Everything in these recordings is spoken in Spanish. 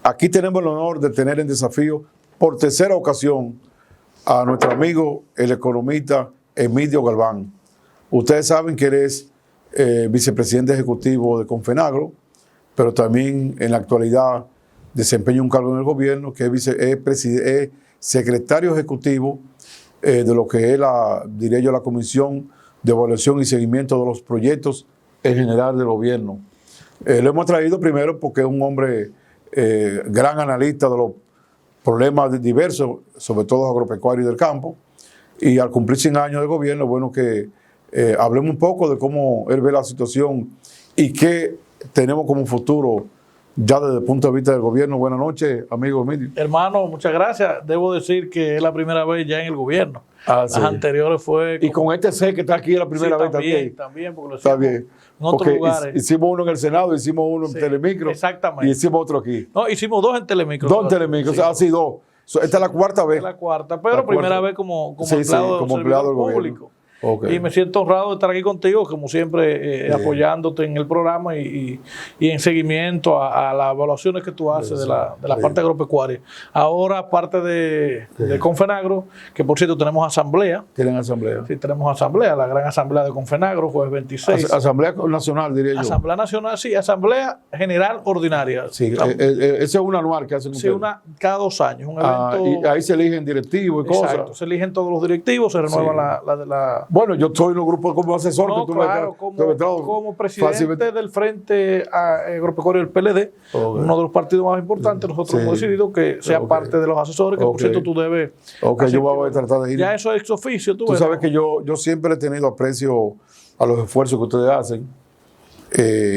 Aquí tenemos el honor de tener en desafío por tercera ocasión a nuestro amigo, el economista Emilio Galván. Ustedes saben que él es vicepresidente ejecutivo de Confenagro, pero también en la actualidad desempeña un cargo en el gobierno, que es secretario ejecutivo de lo que es diría yo, la Comisión de Evaluación y Seguimiento de los Proyectos en general del gobierno. Lo hemos traído primero porque es un hombre gran analista de los problemas diversos, sobre todo agropecuarios del campo, y al cumplir 100 años de gobierno, bueno que hablemos un poco de cómo él ve la situación y qué tenemos como futuro ya desde el punto de vista del gobierno. Buenas noches, amigo Emilio. Hermano, muchas gracias. Debo decir que es la primera vez ya en el gobierno. Las anteriores fue... Y con este C que está aquí es la primera vez también. También, porque lo está bien. En otros lugares. Hicimos uno en el Senado, hicimos uno en Telemicro. Exactamente. Y hicimos otro aquí. No, hicimos dos en Telemicro. Dos en Telemicro, así dos. Esta es la cuarta vez. Es la cuarta, pero primera vez como empleado del público. Okay. Y me siento honrado de estar aquí contigo, como siempre, apoyándote en el programa y en seguimiento a las evaluaciones que tú haces de la parte agropecuaria. Ahora, parte de Confenagro, que por cierto tenemos asamblea. ¿Tienen asamblea? Sí, tenemos asamblea, la gran asamblea de Confenagro, jueves 26. Asamblea nacional, diría yo. Asamblea nacional, sí, asamblea general ordinaria. Sí, ese es un anual que hacen ustedes. Sí, cada 2 años. Un evento, y ahí se eligen directivos y cosas. Exacto, se eligen todos los directivos, se renueva la Bueno, yo estoy en un grupo como asesor. No, que tú claro, como presidente del Frente Agropecuario del PLD, uno de los partidos más importantes, nosotros hemos decidido que sea parte de los asesores, que por cierto tú debes... yo voy a tratar de ir. Ya eso es ex oficio. Tú sabes que yo siempre he tenido aprecio a los esfuerzos que ustedes hacen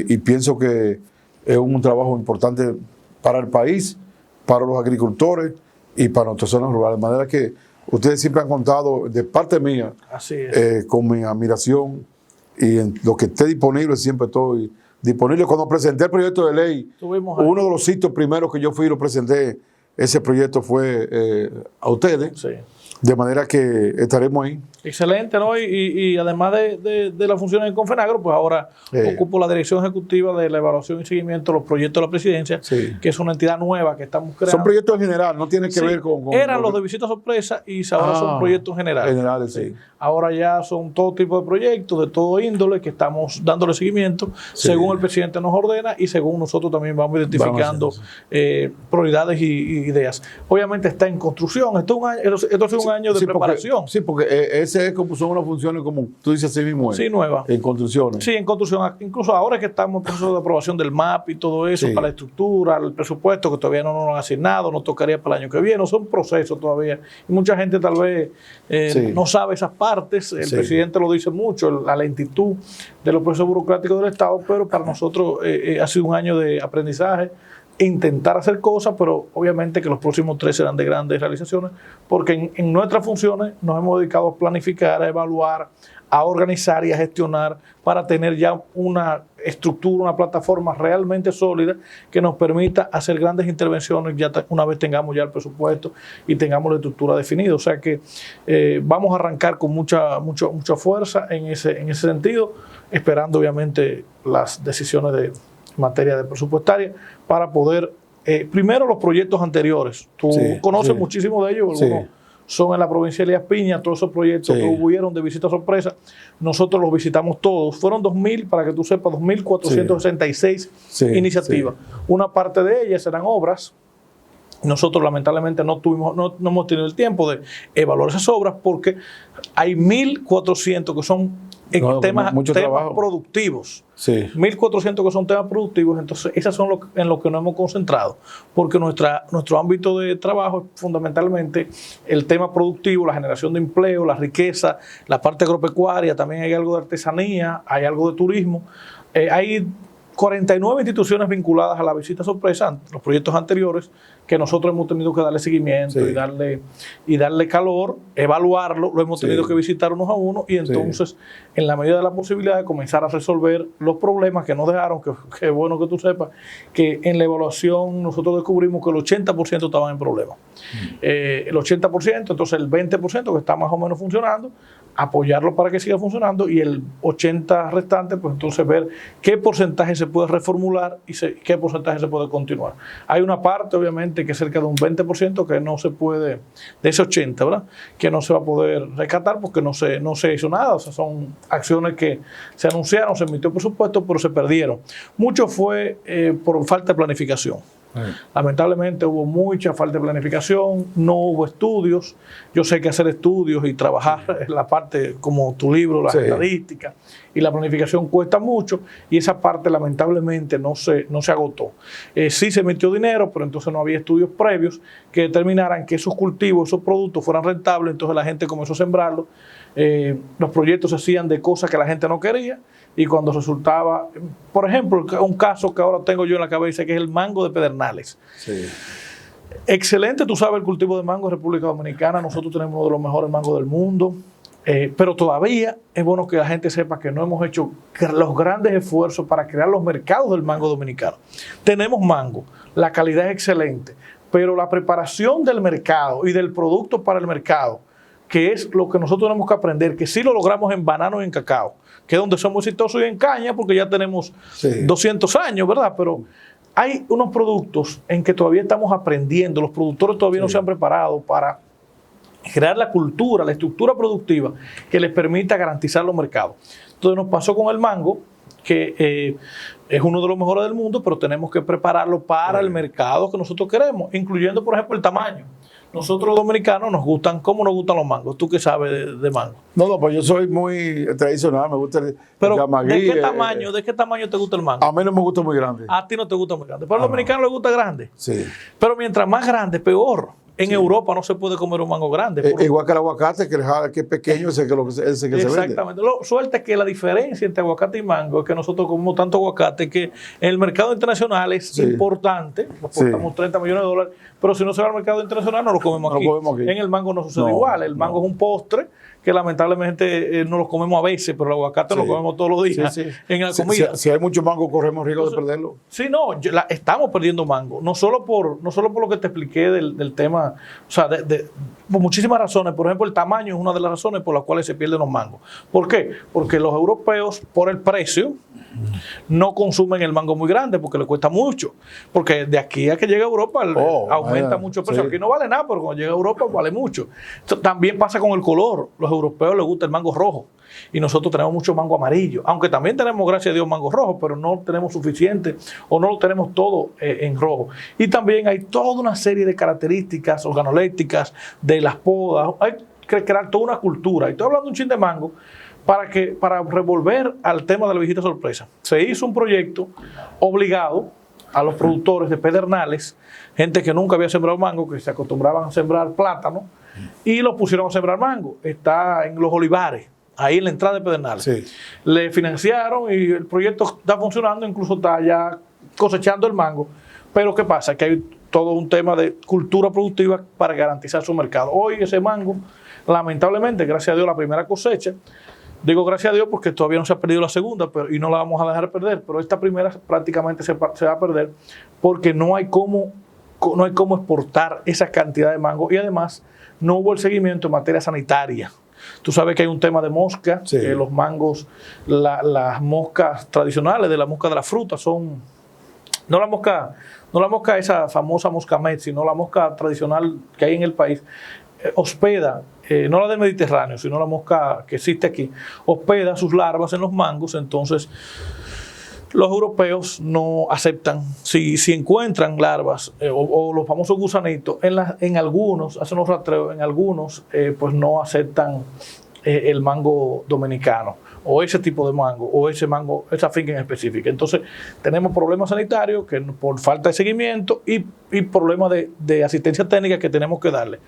y pienso que es un trabajo importante para el país, para los agricultores y para nuestras zonas rurales. De manera que ustedes siempre han contado, de parte mía, con mi admiración y en lo que esté disponible, siempre estoy disponible. Cuando presenté el proyecto de ley, uno de los sitios primeros que yo fui y lo presenté, ese proyecto fue a ustedes. Sí. De manera que estaremos ahí. Excelente, ¿no? Y además de las funciones de Confenagro, pues ahora ocupo la dirección ejecutiva de la evaluación y seguimiento de los proyectos de la presidencia, que es una entidad nueva que estamos creando. Son proyectos en general, no tiene que ver con... Eran los de visita sorpresa y ahora son proyectos generales. Generales, sí. Ahora ya son todo tipo de proyectos, de todo índole, que estamos dándole seguimiento según el presidente nos ordena y según nosotros también vamos identificando prioridades y ideas. Obviamente está en construcción, esto es un año de preparación. Porque ese es como son unas funciones, como tú dices así mismo. Sí, nueva. En construcciones. Sí, en construcción. Incluso ahora que estamos en proceso de aprobación del MAP y todo eso, para la estructura, el presupuesto, que todavía no nos han asignado, nos tocaría para el año que viene. Son procesos todavía. Y mucha gente tal vez no sabe esas partes. El presidente lo dice mucho, la lentitud de los procesos burocráticos del Estado, pero para nosotros ha sido un año de aprendizaje, intentar hacer cosas, pero obviamente que los próximos 3 serán de grandes realizaciones, porque en nuestras funciones nos hemos dedicado a planificar, a evaluar, a organizar y a gestionar para tener ya una estructura, una plataforma realmente sólida que nos permita hacer grandes intervenciones ya una vez tengamos ya el presupuesto y tengamos la estructura definida. O sea que vamos a arrancar con mucha fuerza en ese sentido, esperando obviamente las decisiones de materia de presupuestaria para poder, primero los proyectos anteriores. Tú conoces muchísimos de ellos, algunos son en la provincia de Elías Piña, todos esos proyectos que hubieron de visita sorpresa, nosotros los visitamos todos. Fueron 2.000, para que tú sepas, 2.466 iniciativas. Una parte de ellas eran obras. Nosotros lamentablemente no hemos tenido el tiempo de evaluar esas obras porque hay 1.400 que son temas productivos. 1.400 que son temas productivos, entonces esas son en lo que nos hemos concentrado, porque nuestro ámbito de trabajo es fundamentalmente el tema productivo, la generación de empleo, la riqueza, la parte agropecuaria, también hay algo de artesanía, hay algo de turismo, hay 49 instituciones vinculadas a la visita sorpresa, los proyectos anteriores, que nosotros hemos tenido que darle seguimiento y darle calor, evaluarlo, lo hemos tenido que visitar unos a unos y entonces, en la medida de la posibilidad de comenzar a resolver los problemas que nos dejaron, que es bueno que tú sepas, que en la evaluación nosotros descubrimos que el 80% estaban en problemas. El 80%, entonces el 20% que está más o menos funcionando, apoyarlo para que siga funcionando, y el 80% restante, pues entonces ver qué porcentaje se puede reformular y qué porcentaje se puede continuar. Hay una parte, obviamente, que es cerca de un 20% que no se puede, de ese 80%, ¿verdad? Que no se va a poder rescatar porque no se hizo nada. O sea, son acciones que se anunciaron, se emitió presupuesto, pero se perdieron. Mucho fue por falta de planificación. Lamentablemente hubo mucha falta de planificación, no hubo estudios. Yo sé que hacer estudios y trabajar en la parte como tu libro, las estadísticas y la planificación cuesta mucho, y esa parte lamentablemente no se agotó. Sí se metió dinero, pero entonces no había estudios previos que determinaran que esos cultivos, esos productos fueran rentables. Entonces la gente comenzó a sembrarlos. Los proyectos se hacían de cosas que la gente no quería, y cuando resultaba, por ejemplo, un caso que ahora tengo yo en la cabeza, que es el mango de Pedernales. Sí. Excelente, tú sabes, el cultivo de mango en República Dominicana. Nosotros tenemos uno de los mejores mangos del mundo, pero todavía es bueno que la gente sepa que no hemos hecho los grandes esfuerzos para crear los mercados del mango dominicano. Tenemos mango, la calidad es excelente, pero la preparación del mercado y del producto para el mercado, que es lo que nosotros tenemos que aprender, que sí lo logramos en banano y en cacao, que es donde somos exitosos, y en caña, porque ya tenemos 200 años, ¿verdad? Pero hay unos productos en que todavía estamos aprendiendo, los productores todavía no se han preparado para crear la cultura, la estructura productiva que les permita garantizar los mercados. Entonces nos pasó con el mango, que es uno de los mejores del mundo, pero tenemos que prepararlo para el mercado que nosotros queremos, incluyendo, por ejemplo, el tamaño. Nosotros los dominicanos nos gustan, ¿cómo nos gustan los mangos? ¿Tú qué sabes de mango? No, pues yo soy muy tradicional, me gusta el yamagui. ¿De qué tamaño te gusta el mango? A mí no me gusta muy grande. A ti no te gusta muy grande, pero a los dominicanos les gusta grande. Sí. Pero mientras más grande, peor. En Europa no se puede comer un mango grande. Igual que el aguacate, que es pequeño, ese que se vende. Exactamente. Suerte que la diferencia entre aguacate y mango es que nosotros comemos tanto aguacate que en el mercado internacional es importante. Exportamos $30 millones, pero si no se va al mercado internacional no lo comemos aquí. En el mango no sucede igual. El mango es un postre que lamentablemente no lo comemos a veces, pero el aguacate lo comemos todos los días en la comida. Si hay mucho mango, corremos riesgo de perderlo. Sí, no, estamos perdiendo mango. No solo por lo que te expliqué del tema, o sea, por muchísimas razones. Por ejemplo, el tamaño es una de las razones por las cuales se pierden los mangos. ¿Por qué? Porque los europeos, por el precio, no consumen el mango muy grande porque le cuesta mucho. Porque de aquí a que llega a Europa aumenta mucho el precio. Aquí no vale nada, pero cuando llega a Europa vale mucho. Esto también pasa con el color. Los europeos les gusta el mango rojo y nosotros tenemos mucho mango amarillo. Aunque también tenemos, gracias a Dios, mango rojo, pero no tenemos suficiente o no lo tenemos todo en rojo. Y también hay toda una serie de características organolépticas de las podas. Hay que crear toda una cultura. Y estoy hablando un chin de mango para revolver al tema de la visita sorpresa. Se hizo un proyecto obligado a los productores de Pedernales, gente que nunca había sembrado mango, que se acostumbraban a sembrar plátano, y los pusieron a sembrar mango. Está en Los Olivares, ahí en la entrada de Pedernales. Sí. Le financiaron y el proyecto está funcionando, incluso está ya cosechando el mango. Pero ¿qué pasa? Que hay todo un tema de cultura productiva para garantizar su mercado. Hoy ese mango, lamentablemente, gracias a Dios, la primera cosecha, digo gracias a Dios porque todavía no se ha perdido la segunda, y no la vamos a dejar perder, pero esta primera prácticamente se va a perder porque no hay cómo exportar esa cantidad de mango, y además no hubo el seguimiento en materia sanitaria. Tú sabes que hay un tema de mosca, que los mangos, las moscas tradicionales de la mosca de la fruta son, no la mosca esa famosa mosca met, sino la mosca tradicional que hay en el país, hospeda, no la del Mediterráneo, sino la mosca que existe aquí, hospeda sus larvas en los mangos. Entonces los europeos no aceptan, si encuentran larvas o los famosos gusanitos, en algunos, hacen los rastreos, en algunos pues no aceptan el mango dominicano, o ese tipo de mango, o ese mango, esa finca en específica. Entonces tenemos problemas sanitarios que por falta de seguimiento y problemas de asistencia técnica que tenemos que darle.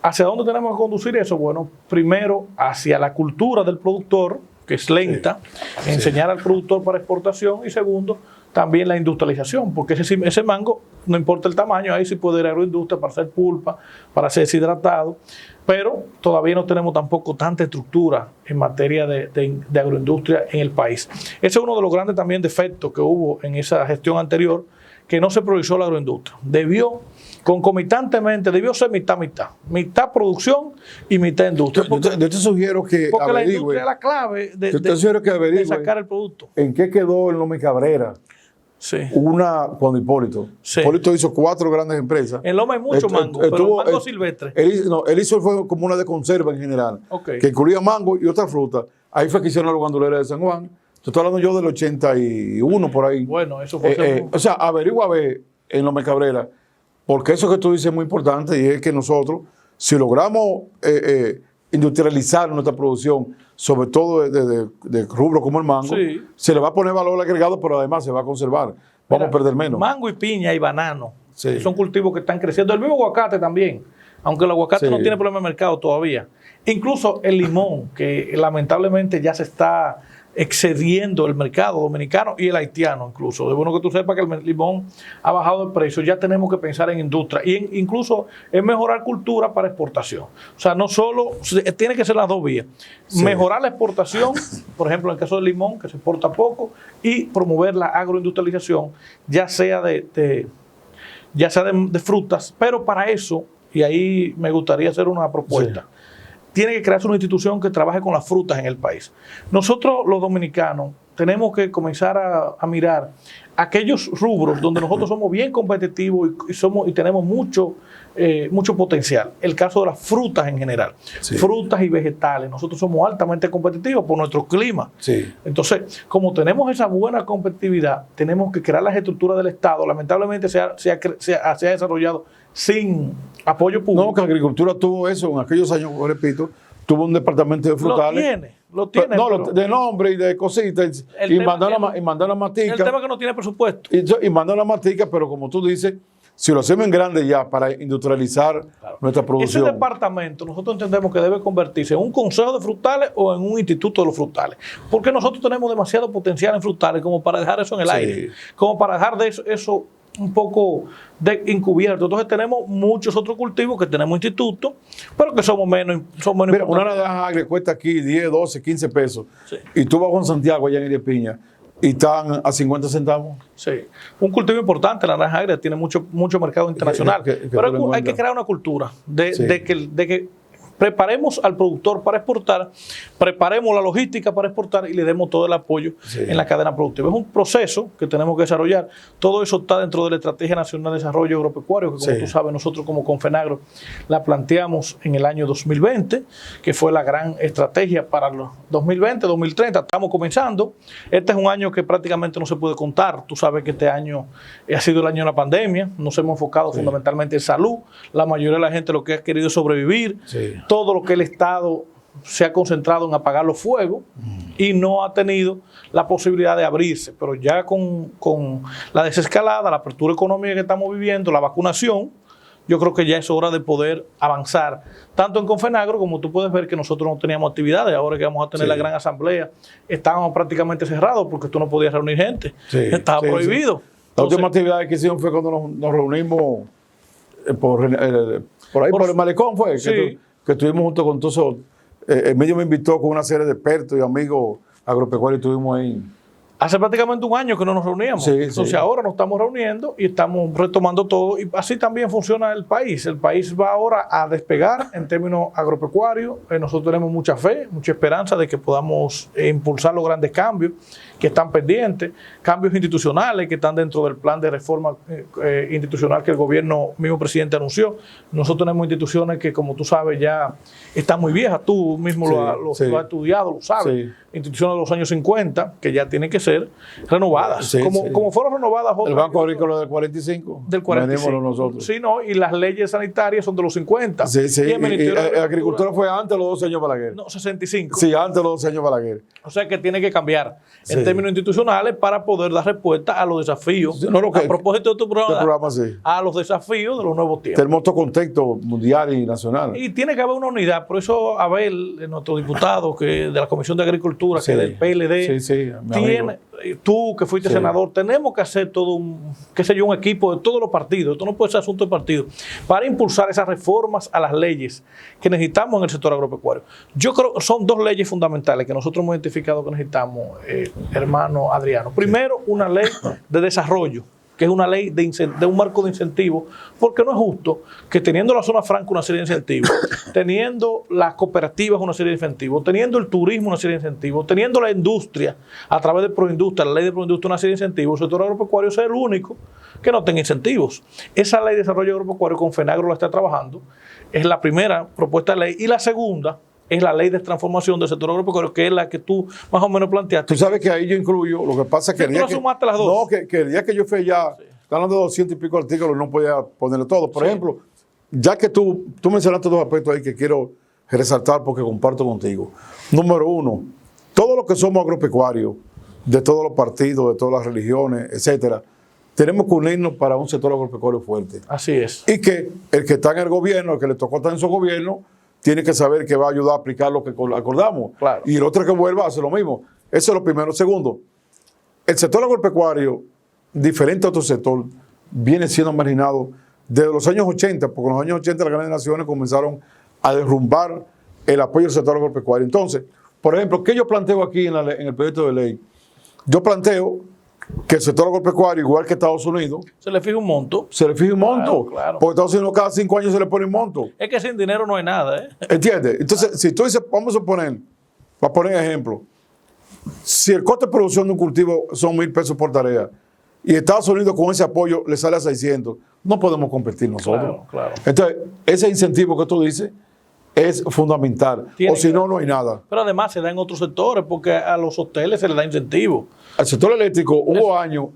¿Hacia dónde tenemos que conducir eso? Bueno, primero hacia la cultura del productor, que es lenta, enseñar al productor para exportación, y segundo, también la industrialización, porque ese mango, no importa el tamaño, ahí sí puede ir a agroindustria para hacer pulpa, para ser deshidratado, pero todavía no tenemos tampoco tanta estructura en materia de agroindustria en el país. Ese es uno de los grandes también defectos que hubo en esa gestión anterior, que no se priorizó la agroindustria. Concomitantemente, debió ser mitad-mitad. Mitad producción y mitad industria. Yo te sugiero que porque la industria es la clave de sacar el producto. ¿En qué quedó el López Cabrera? Sí. Cuando Hipólito. Sí. Hipólito hizo 4 grandes empresas. En Loma hay mucho mango, pero mango silvestre. Él hizo fue como una de conserva en general, que incluía mango y otras frutas. Ahí fue que hicieron los ganduleros de San Juan. Estoy hablando yo del 81 por ahí. Bueno, eso fue... o sea, averigua a ver en López Cabrera, porque eso que tú dices es muy importante y es que nosotros, si logramos industrializar nuestra producción, sobre todo de rubro como el mango, sí, se le va a poner valor agregado, pero además se va a conservar. Vamos a perder menos. Mango y piña y banano, sí, son cultivos que están creciendo. El mismo aguacate también, aunque el aguacate no tiene problema de mercado todavía. Incluso el limón, que lamentablemente ya se está excediendo el mercado dominicano y el haitiano incluso. Es bueno que tú sepas que el limón ha bajado de precio. Ya tenemos que pensar en industria y incluso en mejorar cultura para exportación. O sea, no solo, tiene que ser las dos vías. Sí. Mejorar la exportación, por ejemplo, en el caso del limón, que se exporta poco, y promover la agroindustrialización, ya sea de frutas, pero para eso, y ahí me gustaría hacer una propuesta, sí, tiene que crearse una institución que trabaje con las frutas en el país. Nosotros, los dominicanos, tenemos que comenzar a mirar aquellos rubros donde nosotros somos bien competitivos y tenemos mucho potencial. El caso de las frutas en general. Sí. Frutas y vegetales. Nosotros somos altamente competitivos por nuestro clima. Sí. Entonces, como tenemos esa buena competitividad, tenemos que crear las estructuras del Estado. Lamentablemente se ha desarrollado sin apoyo público. No, que Agricultura tuvo eso en aquellos años, repito, tuvo un departamento de frutales. Lo tiene. No, de nombre y de cositas. Y mandó la matica. El tema es que no tiene presupuesto. Y mandó la matica, pero como tú dices, si lo hacemos en grande ya para industrializar nuestra producción. Ese departamento nosotros entendemos que debe convertirse en un consejo de frutales o en un instituto de los frutales. Porque nosotros tenemos demasiado potencial en frutales como para dejar eso en el aire. Como para dejar de eso un poco encubierto. Entonces tenemos muchos otros cultivos que tenemos institutos, pero que somos menos Mira, una naranja agria cuesta aquí 10, 12, 15 pesos. Sí. Y tú vas a Juan Santiago, allá en Elías Piña, y están a 50 centavos. Sí. Un cultivo importante, la naranja agria tiene mucho mercado internacional. Pero hay que crear una cultura de que preparemos al productor para exportar, preparemos la logística para exportar y le demos todo el apoyo en la cadena productiva. Es un proceso que tenemos que desarrollar. Todo eso está dentro de la Estrategia Nacional de Desarrollo Agropecuario, que como tú sabes, nosotros como Confenagro la planteamos en el año 2020, que fue la gran estrategia para los 2020, 2030. Estamos comenzando. Este es un año que prácticamente no se puede contar. Tú sabes que este año ha sido el año de la pandemia. Nos hemos enfocado fundamentalmente en salud. La mayoría de la gente lo que ha querido es sobrevivir. Todo lo que el Estado se ha concentrado en apagar los fuegos y no ha tenido la posibilidad de abrirse. Pero ya con la desescalada, la apertura económica que estamos viviendo, la vacunación, yo creo que ya es hora de poder avanzar. Tanto en Confenagro, como tú puedes ver que nosotros no teníamos actividades, ahora que vamos a tener la gran asamblea, estábamos prácticamente cerrados porque tú no podías reunir gente. Estaba prohibido. La última actividad que hicimos fue cuando nos reunimos por ahí por el malecón, fue que estuvimos junto con todos. El medio me invitó con una serie de expertos y amigos agropecuarios, estuvimos ahí. Hace prácticamente un año que no nos reuníamos. Entonces ahora nos estamos reuniendo y estamos retomando todo. Y así también funciona el país. El país va ahora a despegar en términos agropecuarios. Nosotros tenemos mucha fe, mucha esperanza de que podamos impulsar los grandes cambios que están pendientes, cambios institucionales que están dentro del plan de reforma institucional que el gobierno, mismo presidente, anunció. Nosotros tenemos instituciones que, como tú sabes, ya están muy viejas. Tú mismo lo has estudiado, lo sabes. Instituciones de los años 50 que ya tienen que ser renovadas. Como fueron renovadas otras. El Banco Agrícola del 45. Del 45. Nosotros. Sí, no, y las leyes sanitarias son de los 50. Y la agricultura fue antes de los 12 años Balaguer. No, 65. Sí, antes de los 12 años Balaguer. O sea que tiene que cambiar en términos institucionales para poder dar respuesta a los desafíos. A propósito de tu programa, a los desafíos de los nuevos tiempos. Tenemos otro contexto mundial y nacional. Y tiene que haber una unidad. Por eso Abel, nuestro diputado de la Comisión de Agricultura, que del PLD, tiene, tú que fuiste senador, tenemos que hacer todo un equipo de todos los partidos. Esto no puede ser asunto de partido, para impulsar esas reformas a las leyes que necesitamos en el sector agropecuario. Yo creo que son dos leyes fundamentales que nosotros hemos identificado que necesitamos, hermano Adriano. Primero, una ley de desarrollo que es una ley de un marco de incentivos, porque no es justo que teniendo la zona franca una serie de incentivos, teniendo las cooperativas una serie de incentivos, teniendo el turismo una serie de incentivos, teniendo la industria a través de Proindustria, la ley de Proindustria una serie de incentivos, el sector agropecuario sea el único que no tenga incentivos. Esa ley de desarrollo agropecuario con FENAGRO la está trabajando, es la primera propuesta de ley, y la segunda es la ley de transformación del sector agropecuario, que es la que tú más o menos planteaste. Tú sabes que ahí yo incluyo, lo que pasa es que, el día que yo fui allá, hablando de 200 y pico artículos, no podía ponerle todo. Por ejemplo, ya que tú mencionaste dos aspectos ahí que quiero resaltar porque comparto contigo. Número uno, todos los que somos agropecuarios, de todos los partidos, de todas las religiones, etcétera, tenemos que unirnos para un sector agropecuario fuerte. Así es. Y que el que está en el gobierno, el que le tocó estar en su gobierno, tiene que saber que va a ayudar a aplicar lo que acordamos. Claro. Y el otro que vuelva hace lo mismo. Eso es lo primero. Segundo, el sector agropecuario, diferente a otro sector, viene siendo marginado desde los años 80, porque en los años 80 las grandes naciones comenzaron a derrumbar el apoyo del sector agropecuario. Entonces, por ejemplo, ¿qué yo planteo aquí en el proyecto de ley? Yo planteo que el sector agropecuario, igual que Estados Unidos, se le fija un monto. Se le fija un monto. Claro. Porque Estados Unidos cada 5 años se le pone un monto. Es que sin dinero no hay nada, ¿eh? ¿Entiendes? Entonces, si tú dices, vamos a poner ejemplo, si el coste de producción de un cultivo son 1,000 pesos por tarea y Estados Unidos con ese apoyo le sale a 600, no podemos competir nosotros. Claro. Entonces, ese incentivo que tú dices es fundamental. O si no, no hay nada. Pero además se da en otros sectores, porque a los hoteles se les da incentivo. Al sector eléctrico hubo años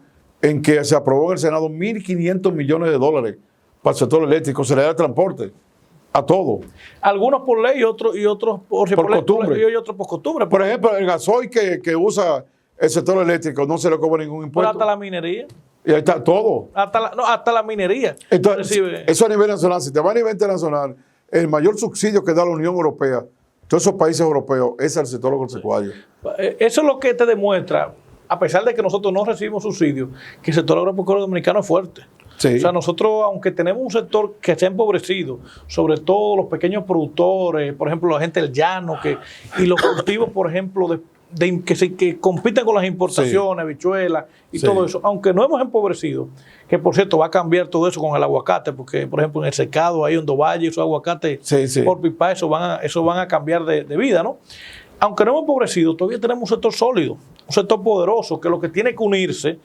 en que se aprobó en el Senado 1.500 millones de dólares para el sector eléctrico, se le da el transporte a todo. Algunos por ley y otros por costumbre. Y otros por costumbre. Por ejemplo, el gasoil que usa el sector eléctrico no se le cobra ningún impuesto. Pero hasta la minería. Y ahí está todo. Hasta la minería. Entonces, eso a nivel nacional. Si te va a nivel internacional, el mayor subsidio que da la Unión Europea, todos esos países europeos, es el sector agropecuario. Eso es lo que te demuestra, a pesar de que nosotros no recibimos subsidios, que el sector agropecuario dominicano es fuerte. Sí. O sea, nosotros, aunque tenemos un sector que se ha empobrecido, sobre todo los pequeños productores, por ejemplo, la gente del llano, y los cultivos, por ejemplo, que compiten con las importaciones, habichuelas y todo eso, aunque no hemos empobrecido, que por cierto va a cambiar todo eso con el aguacate, porque por ejemplo en el secado hay Hondo Valle, esos aguacates por pipa, eso van a cambiar de vida, ¿no? Aunque no hemos empobrecido, todavía tenemos un sector sólido, un sector poderoso, que lo que tiene que unirse,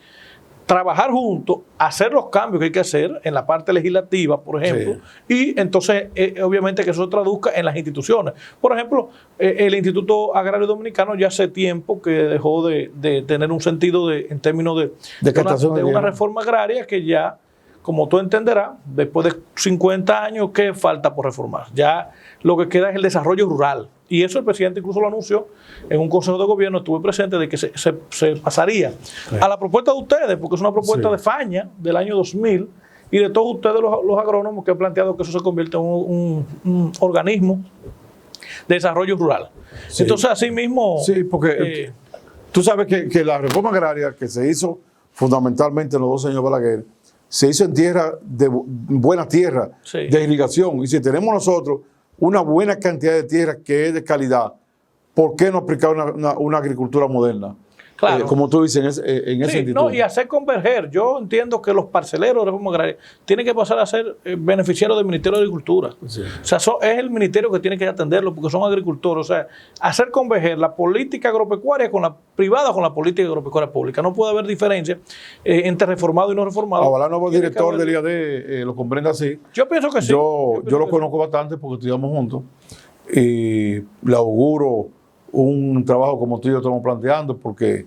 trabajar juntos, hacer los cambios que hay que hacer en la parte legislativa, por ejemplo, y entonces obviamente que eso se traduzca en las instituciones. Por ejemplo, el Instituto Agrario Dominicano ya hace tiempo que dejó de tener un sentido en términos de una reforma agraria que ya, como tú entenderás, después de 50 años, ¿qué falta por reformar? Ya lo que queda es el desarrollo rural. Y eso el presidente incluso lo anunció en un consejo de gobierno, estuve presente, de que se pasaría a la propuesta de ustedes, porque es una propuesta de Faña del año 2000 y de todos ustedes los agrónomos que han planteado que eso se convierta en un organismo de desarrollo rural. Entonces, así mismo... Sí, porque tú sabes que la reforma agraria que se hizo fundamentalmente en los 2 años de Balaguer, se hizo en tierra, de buena tierra, de irrigación. Y si tenemos nosotros una buena cantidad de tierra que es de calidad, ¿por qué no aplicar una agricultura moderna? Claro. Como tú dices, en ese instituto. No, y hacer converger. Yo entiendo que los parceleros de reforma agraria tienen que pasar a ser beneficiarios del Ministerio de Agricultura. Sí. O sea, es el ministerio que tiene que atenderlo porque son agricultores. O sea, hacer converger la política agropecuaria con la privada con la política agropecuaria pública. No puede haber diferencia entre reformado y no reformado. Ojalá el nuevo director del IAD lo comprenda así. Yo pienso que sí. Yo lo conozco bastante porque estudiamos juntos y le auguro un trabajo como tú y yo estamos planteando, porque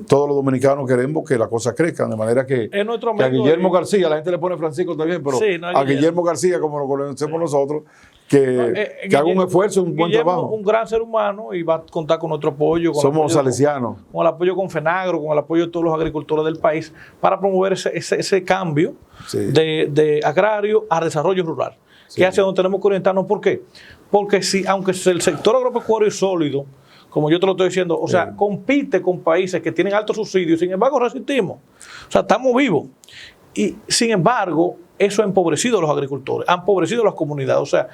todos los dominicanos queremos que las cosas crezcan, de manera que a Guillermo García, la gente le pone Francisco también, pero a Guillermo García, como lo conocemos nosotros, que haga un esfuerzo, un buen trabajo. Un gran ser humano y va a contar con nuestro apoyo. Somos salesianos. Con el apoyo con FENAGRO, con el apoyo de todos los agricultores del país, para promover ese cambio de agrario a desarrollo rural, que es hacia donde tenemos que orientarnos. ¿Por qué? Porque aunque el sector agropecuario es sólido, como yo te lo estoy diciendo, o sea, compite con países que tienen altos subsidios, sin embargo resistimos. O sea, estamos vivos. Y sin embargo, eso ha empobrecido a los agricultores, ha empobrecido a las comunidades. O sea,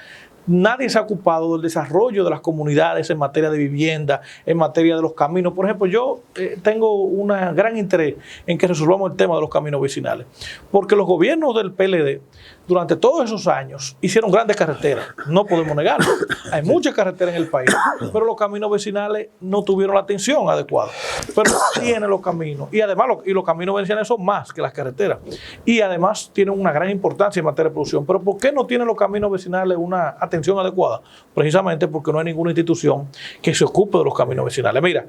nadie se ha ocupado del desarrollo de las comunidades en materia de vivienda, en materia de los caminos. Por ejemplo, yo tengo un gran interés en que resolvamos el tema de los caminos vecinales, porque los gobiernos del PLD durante todos esos años hicieron grandes carreteras, no podemos negarlo. Hay muchas carreteras en el país, pero los caminos vecinales no tuvieron la atención adecuada. Pero tienen los caminos, y además los caminos vecinales son más que las carreteras, y además tienen una gran importancia en materia de producción. Pero ¿por qué no tienen los caminos vecinales una atención adecuada? Precisamente porque no hay ninguna institución que se ocupe de los caminos vecinales. Mira,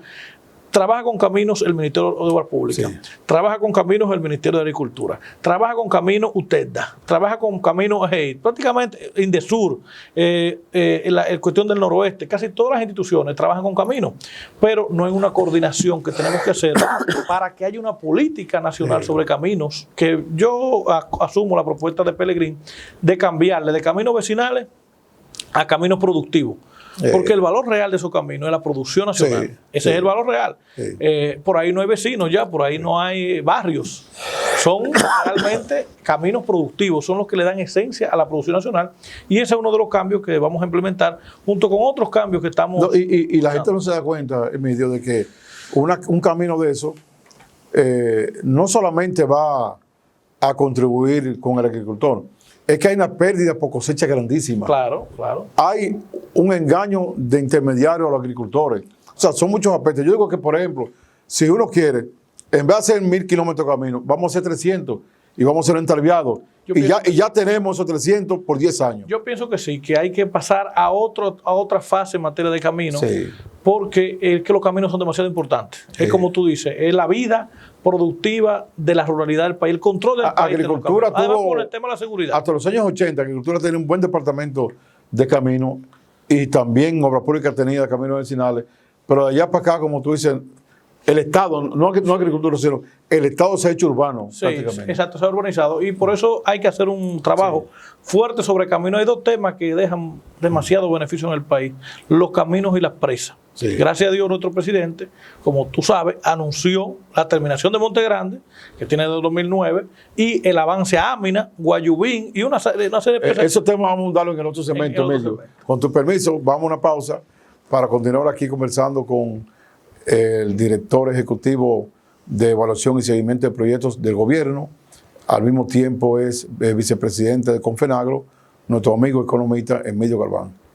trabaja con caminos el Ministerio de Obras Públicas, sí. Trabaja con caminos el Ministerio de Agricultura, trabaja con caminos UTEDA, trabaja con caminos prácticamente Indesur, la cuestión del noroeste, casi todas las instituciones trabajan con caminos, pero no hay una coordinación que tenemos que hacer para que haya una política nacional sobre caminos, que yo asumo la propuesta de Pelegrín de cambiarle de caminos vecinales a caminos productivos. Porque el valor real de esos caminos es la producción nacional. Sí, ese es el valor real. Sí. Por ahí no hay vecinos ya, por ahí no hay barrios. Son realmente caminos productivos, son los que le dan esencia a la producción nacional. Y ese es uno de los cambios que vamos a implementar junto con otros cambios que estamos... No, y la gente no se da cuenta, Emilio, de que un camino de eso no solamente va a contribuir con el agricultor, es que hay una pérdida por cosecha grandísima. Claro, claro. Hay un engaño de intermediarios a los agricultores. O sea, son muchos aspectos. Yo digo que, por ejemplo, si uno quiere, en vez de hacer 1000 kilómetros de camino, vamos a hacer 300 y vamos a ser entalviados. Y ya tenemos esos 300 por 10 años. Yo pienso que sí, que hay que pasar a otra fase en materia de camino, sí. Porque que los caminos son demasiado importantes. Sí. Es como tú dices, es la vida productiva de la ruralidad del país, el control del país. Agricultura tuvo, además por el tema de la seguridad. Hasta los años 80, Agricultura tenía un buen departamento de camino y también Obras Públicas tenía caminos vecinales, pero de allá para acá, como tú dices, el Estado, no agricultura, sino el Estado se ha hecho urbano, sí, prácticamente. Exacto, se ha urbanizado. Y por eso hay que hacer un trabajo fuerte sobre caminos. Hay dos temas que dejan demasiado beneficio en el país: los caminos y las presas. Sí. Gracias a Dios, nuestro presidente, como tú sabes, anunció la terminación de Monte Grande, que tiene desde 2009, y el avance a Ámina, Guayubín y una serie de presas. Esos temas vamos a darlo en el otro segmento, Emilio. Con tu permiso, vamos a una pausa para continuar aquí conversando con el director ejecutivo de evaluación y seguimiento de proyectos del gobierno. Al mismo tiempo es vicepresidente de Confenagro, nuestro amigo economista Emilio Galván.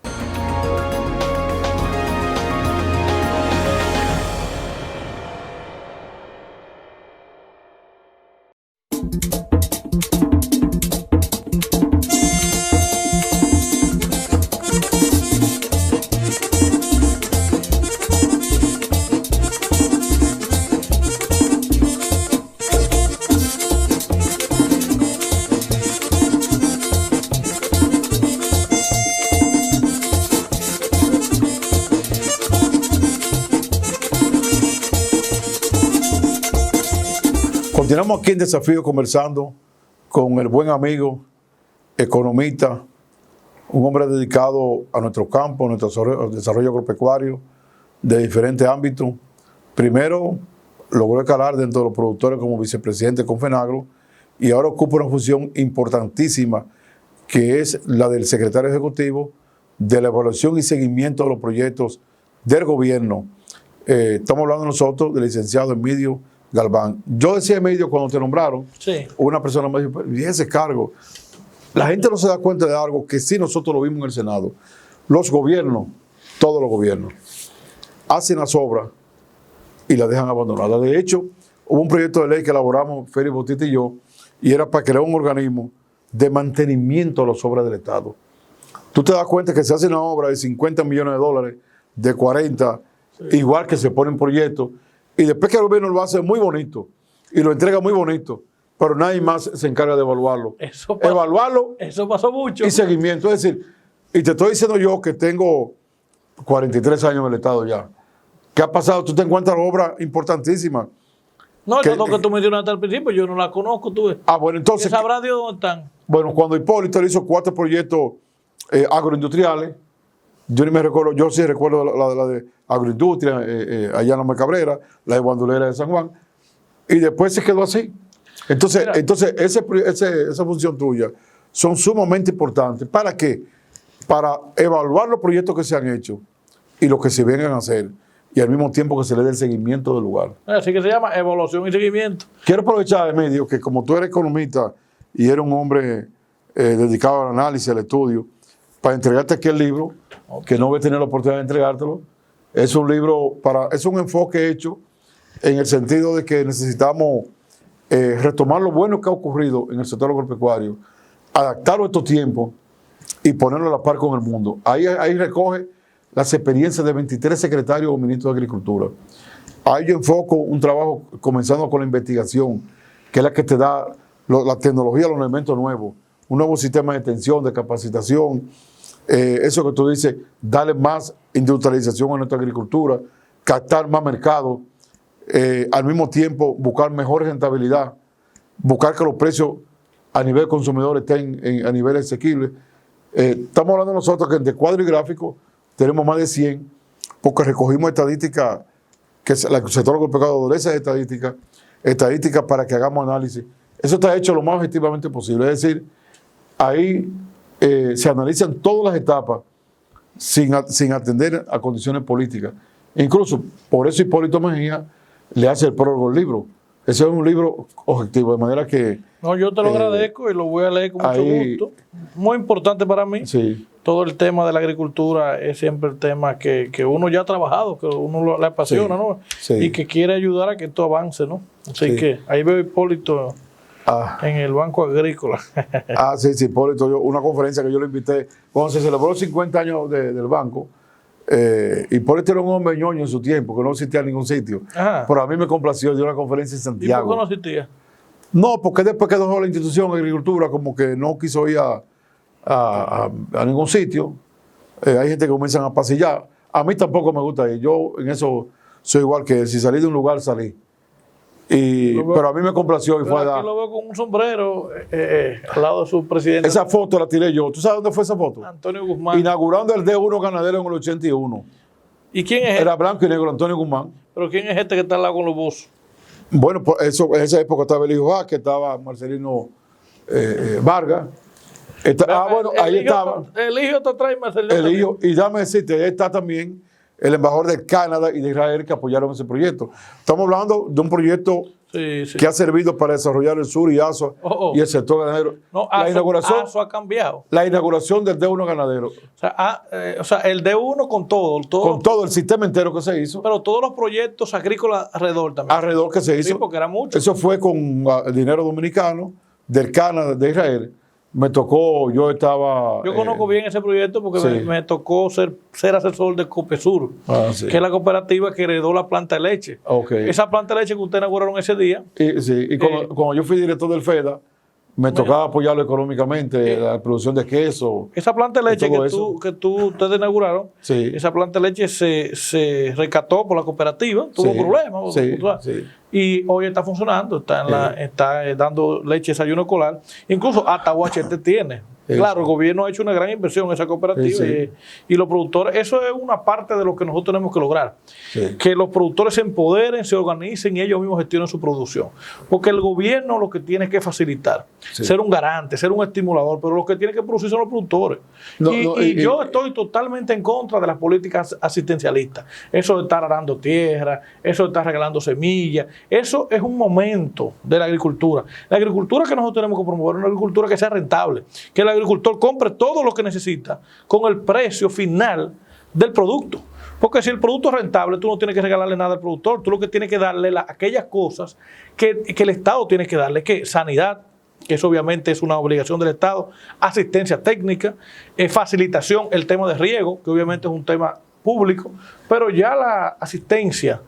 Continuamos aquí en Desafío conversando con el buen amigo, economista, un hombre dedicado a nuestro campo, a nuestro desarrollo agropecuario de diferentes ámbitos. Primero, logró escalar dentro de los productores como vicepresidente de Confenagro y ahora ocupa una función importantísima que es la del secretario ejecutivo de la evaluación y seguimiento de los proyectos del gobierno. Estamos hablando nosotros del licenciado Emilio Galván. Yo decía, Emilio, cuando te nombraron, sí, una persona me dijo, ¿y ese cargo? La gente no se da cuenta de algo que sí nosotros lo vimos en el Senado. Los gobiernos, todos los gobiernos, hacen las obras y las dejan abandonadas. De hecho, hubo un proyecto de ley que elaboramos Félix Bautista y yo, y era para crear un organismo de mantenimiento de las obras del Estado. Tú te das cuenta que se hace una obra de 50 millones de dólares, de 40, sí, igual que se ponen proyectos, y después que el gobierno lo hace muy bonito y lo entrega muy bonito, pero nadie más se encarga de evaluarlo. Evaluarlo. Eso pasó mucho. Y seguimiento. Es decir, y te estoy diciendo yo que tengo 43 años en el Estado ya. ¿Qué ha pasado? Tú te encuentras obras importantísimas. No, yo lo que tú mencionaste al principio, yo no la conozco, tú ves. Bueno, entonces. ¿Sabrá Dios dónde están? Bueno, cuando Hipólito le hizo 4 proyectos agroindustriales, yo ni me recuerdo, yo sí recuerdo la de agroindustria, allá en Loma Cabrera, la de Guandulera de San Juan, y después se quedó así. Entonces, esa función tuya son sumamente importantes. ¿Para qué? para evaluar los proyectos que se han hecho y los que se vengan a hacer, y al mismo tiempo que se le dé el seguimiento del lugar. Así que se llama evaluación y seguimiento. Quiero aprovechar, Emilio, que como tú eres economista y eres un hombre dedicado al análisis, al estudio, para entregarte aquí el libro, que no voy a tener la oportunidad de entregártelo. Es un libro es un enfoque hecho en el sentido de que necesitamos retomar lo bueno que ha ocurrido en el sector agropecuario, adaptarlo a estos tiempos y ponerlo a la par con el mundo. Ahí recoge las experiencias de 23 secretarios o ministros de Agricultura. Ahí yo enfoco un trabajo comenzando con la investigación, que es la que te da la tecnología, los elementos nuevos, un nuevo sistema de extensión, de capacitación, eso que tú dices, darle más industrialización a nuestra agricultura, captar más mercado, al mismo tiempo buscar mejor rentabilidad, buscar que los precios a nivel consumidor estén a niveles asequibles. Estamos hablando nosotros que entre cuadro y gráfico tenemos más de 100, porque recogimos estadísticas, que el sector agropecuario adolece de estadísticas para que hagamos análisis. Eso está hecho lo más objetivamente posible, es decir, ahí se analizan todas las etapas sin atender a condiciones políticas. Incluso, por eso Hipólito Mejía le hace el prólogo al libro. Ese es un libro objetivo, de manera que... No, yo te lo agradezco y lo voy a leer con mucho gusto. Muy importante para mí. Sí. Todo el tema de la agricultura es siempre el tema que uno ya ha trabajado, que uno le apasiona, sí. ¿no? Sí. Y que quiere ayudar a que esto avance, ¿no? Así que ahí veo a Hipólito en el Banco Agrícola. Sí, Hipólito. Una conferencia que yo le invité, cuando se celebró los 50 años del banco, Hipólito era un hombre ñoño en su tiempo, que no existía en ningún sitio. Ajá. Pero a mí me complació de una conferencia en Santiago. ¿Y por qué no existía? No, porque después que dejó la institución de agricultura, como que no quiso ir a ningún sitio. Hay gente que comienzan a pasillar. A mí tampoco me gusta ir. Yo en eso soy igual que él. Si salí de un lugar, salí. Pero a mí me complació y fue a dar. Aquí lo veo con un sombrero al lado de su presidente. Esa foto la tiré yo. ¿Tú sabes dónde fue esa foto? Antonio Guzmán. Inaugurando el D1 ganadero en el 81. ¿Y quién es Era blanco y negro, Antonio Guzmán. ¿Pero quién es este que está al lado con los buzos? Bueno, pues eso, en esa época estaba el hijo que estaba Marcelino Vargas. Bueno, ahí estaba. El hijo está atrás y Marcelino. El hijo, y déjame decirte, ahí está también el embajador de Canadá y de Israel que apoyaron ese proyecto. Estamos hablando de un proyecto que ha servido para desarrollar el sur y ASO y el sector ganadero. No, ASO ha cambiado. La inauguración del D1 ganadero. O sea, el D1 con todo. Con todo el sistema entero que se hizo. Pero todos los proyectos agrícolas alrededor también. Alrededor que se hizo. Sí, porque era mucho. Eso fue con dinero dominicano, del Canadá, de Israel. Me tocó, yo conozco bien ese proyecto porque me tocó ser asesor de Copesur, que es la cooperativa que heredó la planta de leche. Okay. Esa planta de leche que ustedes inauguraron ese día. Y cuando yo fui director del FEDA, me tocaba apoyarlo económicamente, la producción de queso. Esa planta de leche que ustedes inauguraron, esa planta de leche se rescató por la cooperativa, tuvo problemas. Y hoy está funcionando, está dando leche desayuno escolar. Incluso hasta UHT tiene. Claro, el gobierno ha hecho una gran inversión en esa cooperativa y los productores, eso es una parte de lo que nosotros tenemos que lograr. Que los productores se empoderen, se organicen y ellos mismos gestionen su producción. Porque el gobierno lo que tiene que facilitar, ser un garante, ser un estimulador, pero los que tienen que producir son los productores. Yo estoy totalmente en contra de las políticas asistencialistas. Eso de estar arando tierra, eso de estar regalando semillas, eso es un momento de la agricultura. La agricultura que nosotros tenemos que promover es una agricultura que sea rentable, que el agricultor compre todo lo que necesita con el precio final del producto. Porque si el producto es rentable, tú no tienes que regalarle nada al productor, tú lo que tienes que darle aquellas cosas que el Estado tiene que darle, que sanidad, que eso obviamente es una obligación del Estado, asistencia técnica, facilitación, el tema de riego, que obviamente es un tema público, pero ya la asistencia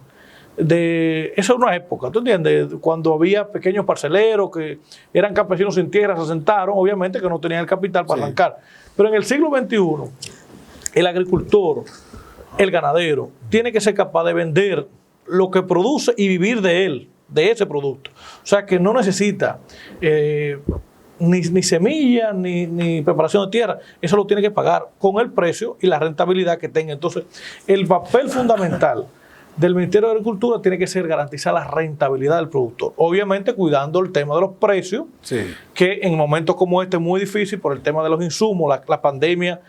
eso es una época, ¿tú entiendes? Cuando había pequeños parceleros que eran campesinos sin tierra, se asentaron, obviamente que no tenían el capital para arrancar. Pero en el siglo XXI, el agricultor, el ganadero, tiene que ser capaz de vender lo que produce y vivir de él, de ese producto. O sea, que no necesita ni semilla, ni preparación de tierra. Eso lo tiene que pagar con el precio y la rentabilidad que tenga. Entonces, el papel fundamental del Ministerio de Agricultura tiene que ser garantizar la rentabilidad del productor. Obviamente cuidando el tema de los precios, que en momentos como este es muy difícil por el tema de los insumos, la pandemia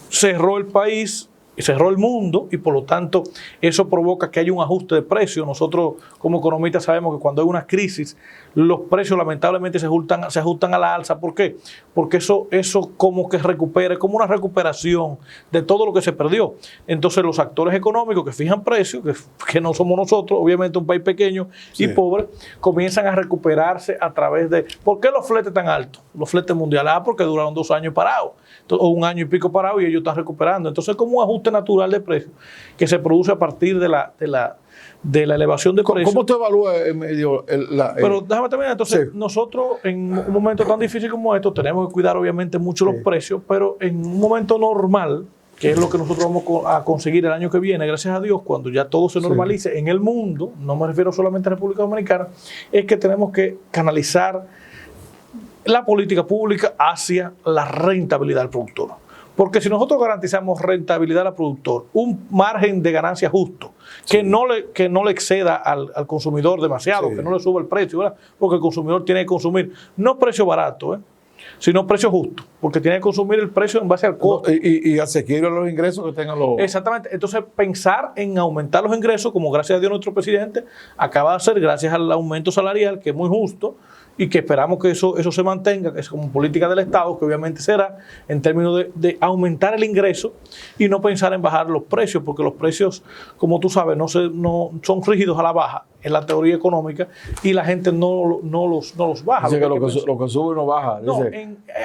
cerró el país, cerró el mundo y por lo tanto eso provoca que haya un ajuste de precios. Nosotros como economistas sabemos que cuando hay una crisis los precios lamentablemente se ajustan a la alza. ¿Por qué? Porque eso como que recupera, es como una recuperación de todo lo que se perdió. Entonces los actores económicos que fijan precios, que no somos nosotros, obviamente un país pequeño y pobre, comienzan a recuperarse a través de... ¿Por qué los fletes tan altos? Los fletes mundiales, porque duraron 2 años parados, o 1 año y pico parados y ellos están recuperando. Entonces es como un ajuste natural de precios que se produce a partir de la elevación de precios. ¿Cómo te evalúa en medio Pero déjame terminar. Entonces, nosotros en un momento tan difícil como esto tenemos que cuidar obviamente mucho los precios, pero en un momento normal, que es lo que nosotros vamos a conseguir el año que viene, gracias a Dios, cuando ya todo se normalice en el mundo, no me refiero solamente a República Dominicana, es que tenemos que canalizar la política pública hacia la rentabilidad del productor. Porque si nosotros garantizamos rentabilidad al productor, un margen de ganancia justo, que no le exceda al consumidor demasiado, que no le suba el precio, ¿verdad? Porque el consumidor tiene que consumir, no precio barato, sino precio justo, porque tiene que consumir el precio en base al costo. Y asequible a los ingresos que tengan los... Exactamente. Entonces, pensar en aumentar los ingresos, como gracias a Dios nuestro presidente acaba de hacer, gracias al aumento salarial, que es muy justo, y que esperamos que eso se mantenga, que es como política del Estado, que obviamente será en términos de aumentar el ingreso y no pensar en bajar los precios, porque los precios, como tú sabes, no son rígidos a la baja en la teoría económica y la gente no los baja. Dice que lo que sube no baja. No,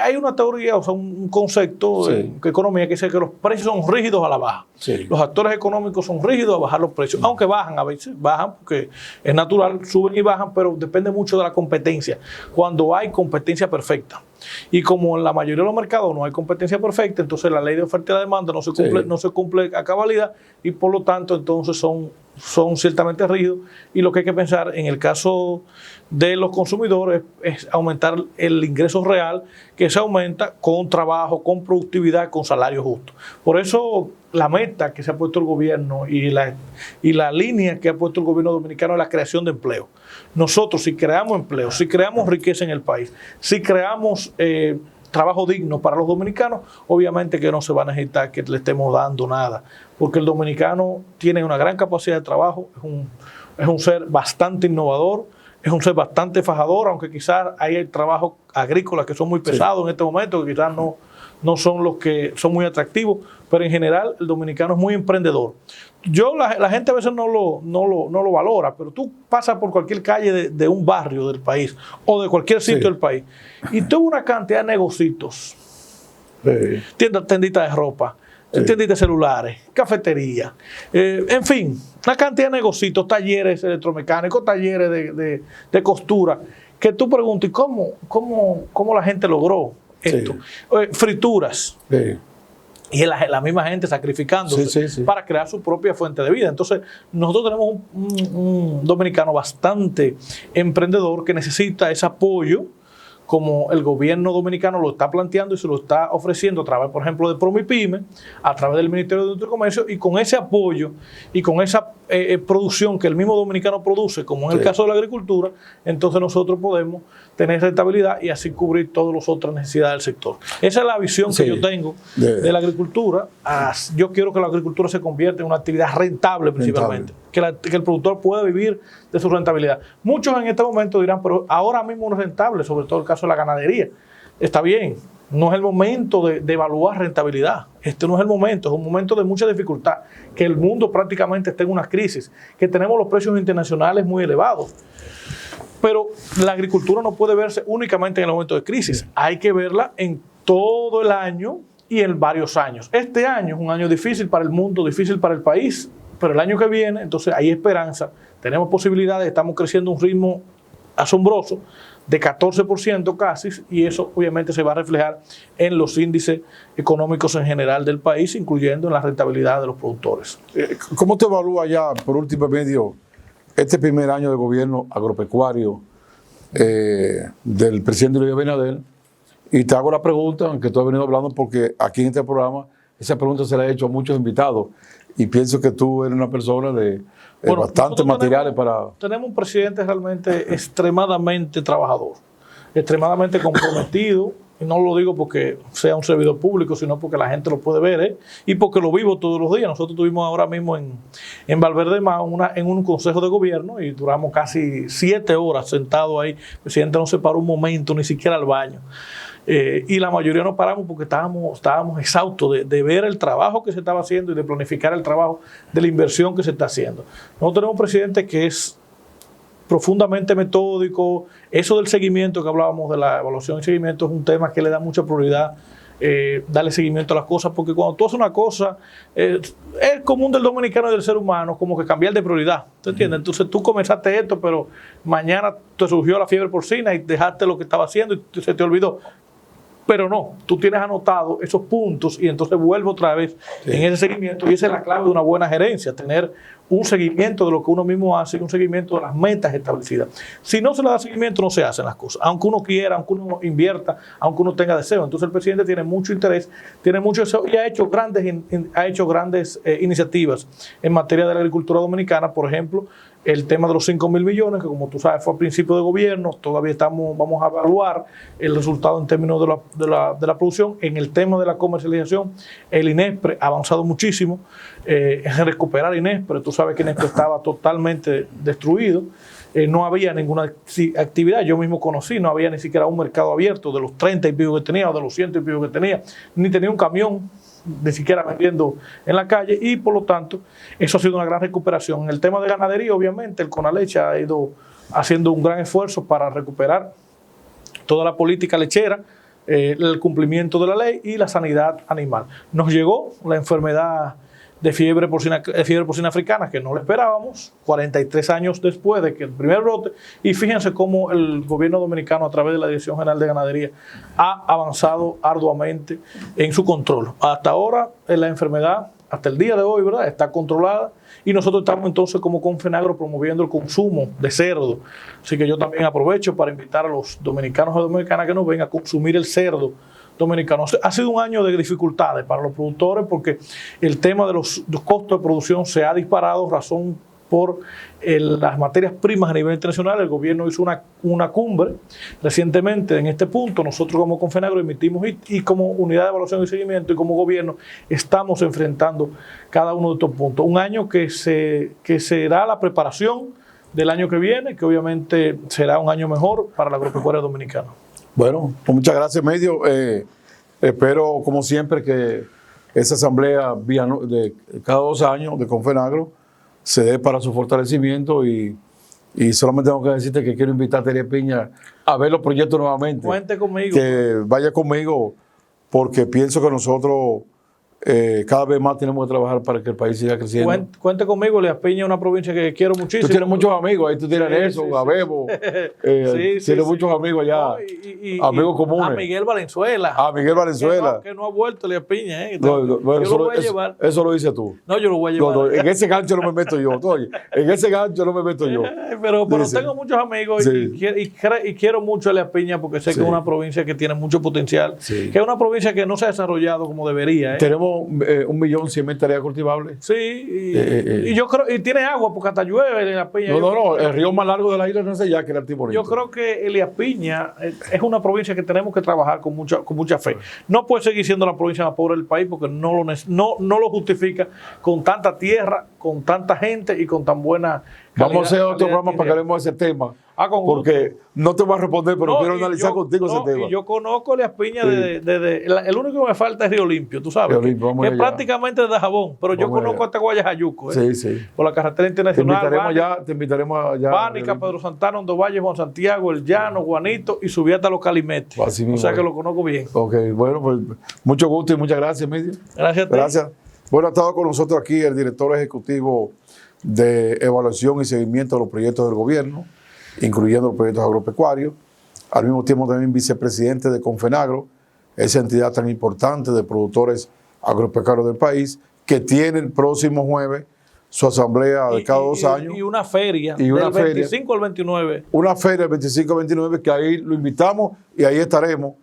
hay una teoría, o sea, un concepto en economía que dice que los precios son rígidos a la baja. Sí. Los actores económicos son rígidos a bajar los precios, aunque bajan a veces, bajan porque es natural, suben y bajan, pero depende mucho de la competencia. Cuando hay competencia perfecta. Y como en la mayoría de los mercados no hay competencia perfecta, entonces la ley de oferta y la demanda no se cumple a cabalidad y por lo tanto entonces son ciertamente rígidos. Y lo que hay que pensar en el caso de los consumidores es aumentar el ingreso real, que se aumenta con trabajo, con productividad, con salario justo. Por eso la meta que se ha puesto el gobierno y la línea que ha puesto el gobierno dominicano es la creación de empleo. Nosotros, si creamos empleo, si creamos riqueza en el país, si creamos trabajo digno para los dominicanos, obviamente que no se va a necesitar que le estemos dando nada, porque el dominicano tiene una gran capacidad de trabajo, es un ser bastante innovador, es un ser bastante fajador, aunque quizás hay trabajos agrícolas que son muy pesados en este momento, que quizás no son los que son muy atractivos, pero en general el dominicano es muy emprendedor. La gente a veces no lo valora, pero tú pasas por cualquier calle de un barrio del país o de cualquier sitio del país y tuvo una cantidad de negocios, tienditas de ropa, tienditas de celulares, cafetería, en fin, una cantidad de negocios, talleres electromecánicos, talleres de costura, que tú preguntas, ¿cómo la gente logró esto? Frituras. Y la misma gente sacrificándose para crear su propia fuente de vida. Entonces, nosotros tenemos un dominicano bastante emprendedor que necesita ese apoyo, como el gobierno dominicano lo está planteando y se lo está ofreciendo a través, por ejemplo, de Promipyme, a través del Ministerio de Industria y Comercio, y con ese apoyo y con esa producción que el mismo dominicano produce, como en el caso de la agricultura, entonces nosotros podemos tener rentabilidad y así cubrir todas las otras necesidades del sector. Esa es la visión que yo tengo de la agricultura. Yo quiero que la agricultura se convierta en una actividad rentable principalmente, que el productor pueda vivir de su rentabilidad. Muchos en este momento dirán, pero ahora mismo no es rentable, sobre todo el caso de la ganadería. Está bien, no es el momento de evaluar rentabilidad. Este no es el momento, es un momento de mucha dificultad, que el mundo prácticamente está en una crisis, que tenemos los precios internacionales muy elevados. Pero la agricultura no puede verse únicamente en el momento de crisis, hay que verla en todo el año y en varios años. Este año es un año difícil para el mundo, difícil para el país, pero el año que viene, entonces hay esperanza, tenemos posibilidades, estamos creciendo a un ritmo asombroso, de 14% casi, y eso obviamente se va a reflejar en los índices económicos en general del país, incluyendo en la rentabilidad de los productores. ¿Cómo te evalúa ya, por último medio, este primer año de gobierno agropecuario del presidente Luis Abinader? Y te hago la pregunta, aunque tú has venido hablando, porque aquí en este programa esa pregunta se la he hecho a muchos invitados y pienso que tú eres una persona de bastantes materiales para... Tenemos un presidente realmente extremadamente trabajador, extremadamente comprometido y no lo digo porque sea un servidor público, sino porque la gente lo puede ver, y porque lo vivo todos los días. Nosotros estuvimos ahora mismo en Valverde Más, en un consejo de gobierno, y duramos casi 7 horas sentados ahí. El presidente no se paró un momento, ni siquiera al baño. Y la mayoría nos paramos porque estábamos exhaustos de ver el trabajo que se estaba haciendo y de planificar el trabajo de la inversión que se está haciendo. Nosotros tenemos un presidente que es profundamente metódico. Eso del seguimiento que hablábamos, de la evaluación y seguimiento, es un tema que le da mucha prioridad, darle seguimiento a las cosas, porque cuando tú haces una cosa, es común del dominicano y del ser humano como que cambiar de prioridad, ¿te entiendes? Entonces tú comenzaste esto, pero mañana te surgió la fiebre porcina y dejaste lo que estaba haciendo y se te olvidó. Pero no, tú tienes anotado esos puntos y entonces vuelve otra vez en ese seguimiento, y esa es la clave de una buena gerencia, tener un seguimiento de lo que uno mismo hace y un seguimiento de las metas establecidas. Si no se le da seguimiento, no se hacen las cosas, aunque uno quiera, aunque uno invierta, aunque uno tenga deseo. Entonces el presidente tiene mucho interés, tiene mucho deseo, y ha hecho grandes iniciativas en materia de la agricultura dominicana. Por ejemplo, el tema de los 5.000 millones, que como tú sabes fue a principio de gobierno, todavía vamos a evaluar el resultado en términos de la producción. En el tema de la comercialización, el INESPRE ha avanzado muchísimo en recuperar INESPRE. Tú sabes que INESPRE estaba totalmente destruido, no había ninguna actividad. Yo mismo conocí, no había ni siquiera un mercado abierto de los 30 y pico que tenía, o de los 100 y pico que tenía, ni tenía un camión ni siquiera vendiendo en la calle, y por lo tanto eso ha sido una gran recuperación. En el tema de ganadería, obviamente el CONALECHE ha ido haciendo un gran esfuerzo para recuperar toda la política lechera, el cumplimiento de la ley y la sanidad animal. Nos llegó la enfermedad de fiebre porcina africana, que no la esperábamos, 43 años después de que el primer brote, y fíjense cómo el gobierno dominicano, a través de la Dirección General de Ganadería, ha avanzado arduamente en su control. Hasta ahora, la enfermedad, hasta el día de hoy, ¿verdad?, está controlada, y nosotros estamos entonces como Confenagro promoviendo el consumo de cerdo. Así que yo también aprovecho para invitar a los dominicanos y dominicanas que nos vengan a consumir el cerdo dominicano. Ha sido un año de dificultades para los productores, porque el tema de los costos de producción se ha disparado, razón por las materias primas a nivel internacional. El gobierno hizo una cumbre recientemente en este punto. Nosotros como Confenagro emitimos y como unidad de evaluación y seguimiento y como gobierno estamos enfrentando cada uno de estos puntos. Un año que será la preparación del año que viene, que obviamente será un año mejor para la agropecuaria dominicana. Bueno, pues muchas gracias, Medio. Espero, como siempre, que esa asamblea de cada 2 años de Confenagro se dé para su fortalecimiento, y solamente tengo que decirte que quiero invitarte a Elías Piña a ver los proyectos nuevamente. Cuente conmigo. Que vaya conmigo, porque pienso que nosotros cada vez más tenemos que trabajar para que el país siga creciendo. Cuente conmigo. Elías Piña es una provincia que quiero muchísimo. Tú tienes muchos amigos, ahí tú tienes Nelson, a Bebo, tienes muchos amigos allá, amigos comunes. A Miguel Valenzuela. A Miguel Valenzuela. Que no ha vuelto Elías Piña. Bueno, yo lo voy a llevar. Eso lo dices tú. No, yo lo voy a llevar. No, en ese gancho no me meto yo. Oye, en ese gancho no me meto yo. Pero tengo muchos amigos, y quiero mucho a Elías Piña, porque sé que es una provincia que tiene mucho potencial, que es una provincia que no se ha desarrollado como debería. Tenemos 1.100.000 tareas cultivables. Sí, y yo creo, y tiene agua, porque hasta llueve en la Piña. No, el río más largo de la isla no es allá, que era el Timonito. Yo creo que Elías Piña es una provincia que tenemos que trabajar con mucha fe. No puede seguir siendo la provincia más pobre del país, porque no lo justifica con tanta tierra, con tanta gente y con tan buena calidad. Vamos a hacer otro programa para que hablemos de ese tema. Porque no te voy a responder, pero quiero analizar contigo ese tema. Yo conozco Elías Piña el único que me falta es Río Limpio, tú sabes. Que es prácticamente de Dajabón, pero yo conozco hasta Guayajayuco. Por la carretera internacional. Te invitaremos allá. Bánica, Pedro Santana, Hondo Valle, Juan Santiago, El Llano, Juanito, y subí hasta los Calimetes. O sea que lo conozco bien. Ok, bueno, pues mucho gusto y muchas gracias, Medio. Gracias a ti. Gracias. Bueno, ha estado con nosotros aquí el director ejecutivo de evaluación y seguimiento de los proyectos del gobierno, incluyendo los proyectos agropecuarios. Al mismo tiempo también vicepresidente de Confenagro, esa entidad tan importante de productores agropecuarios del país, que tiene el próximo jueves su asamblea de cada 2 años. Y una feria, del 25 al 29. Una feria del 25 al 29, que ahí lo invitamos y ahí estaremos,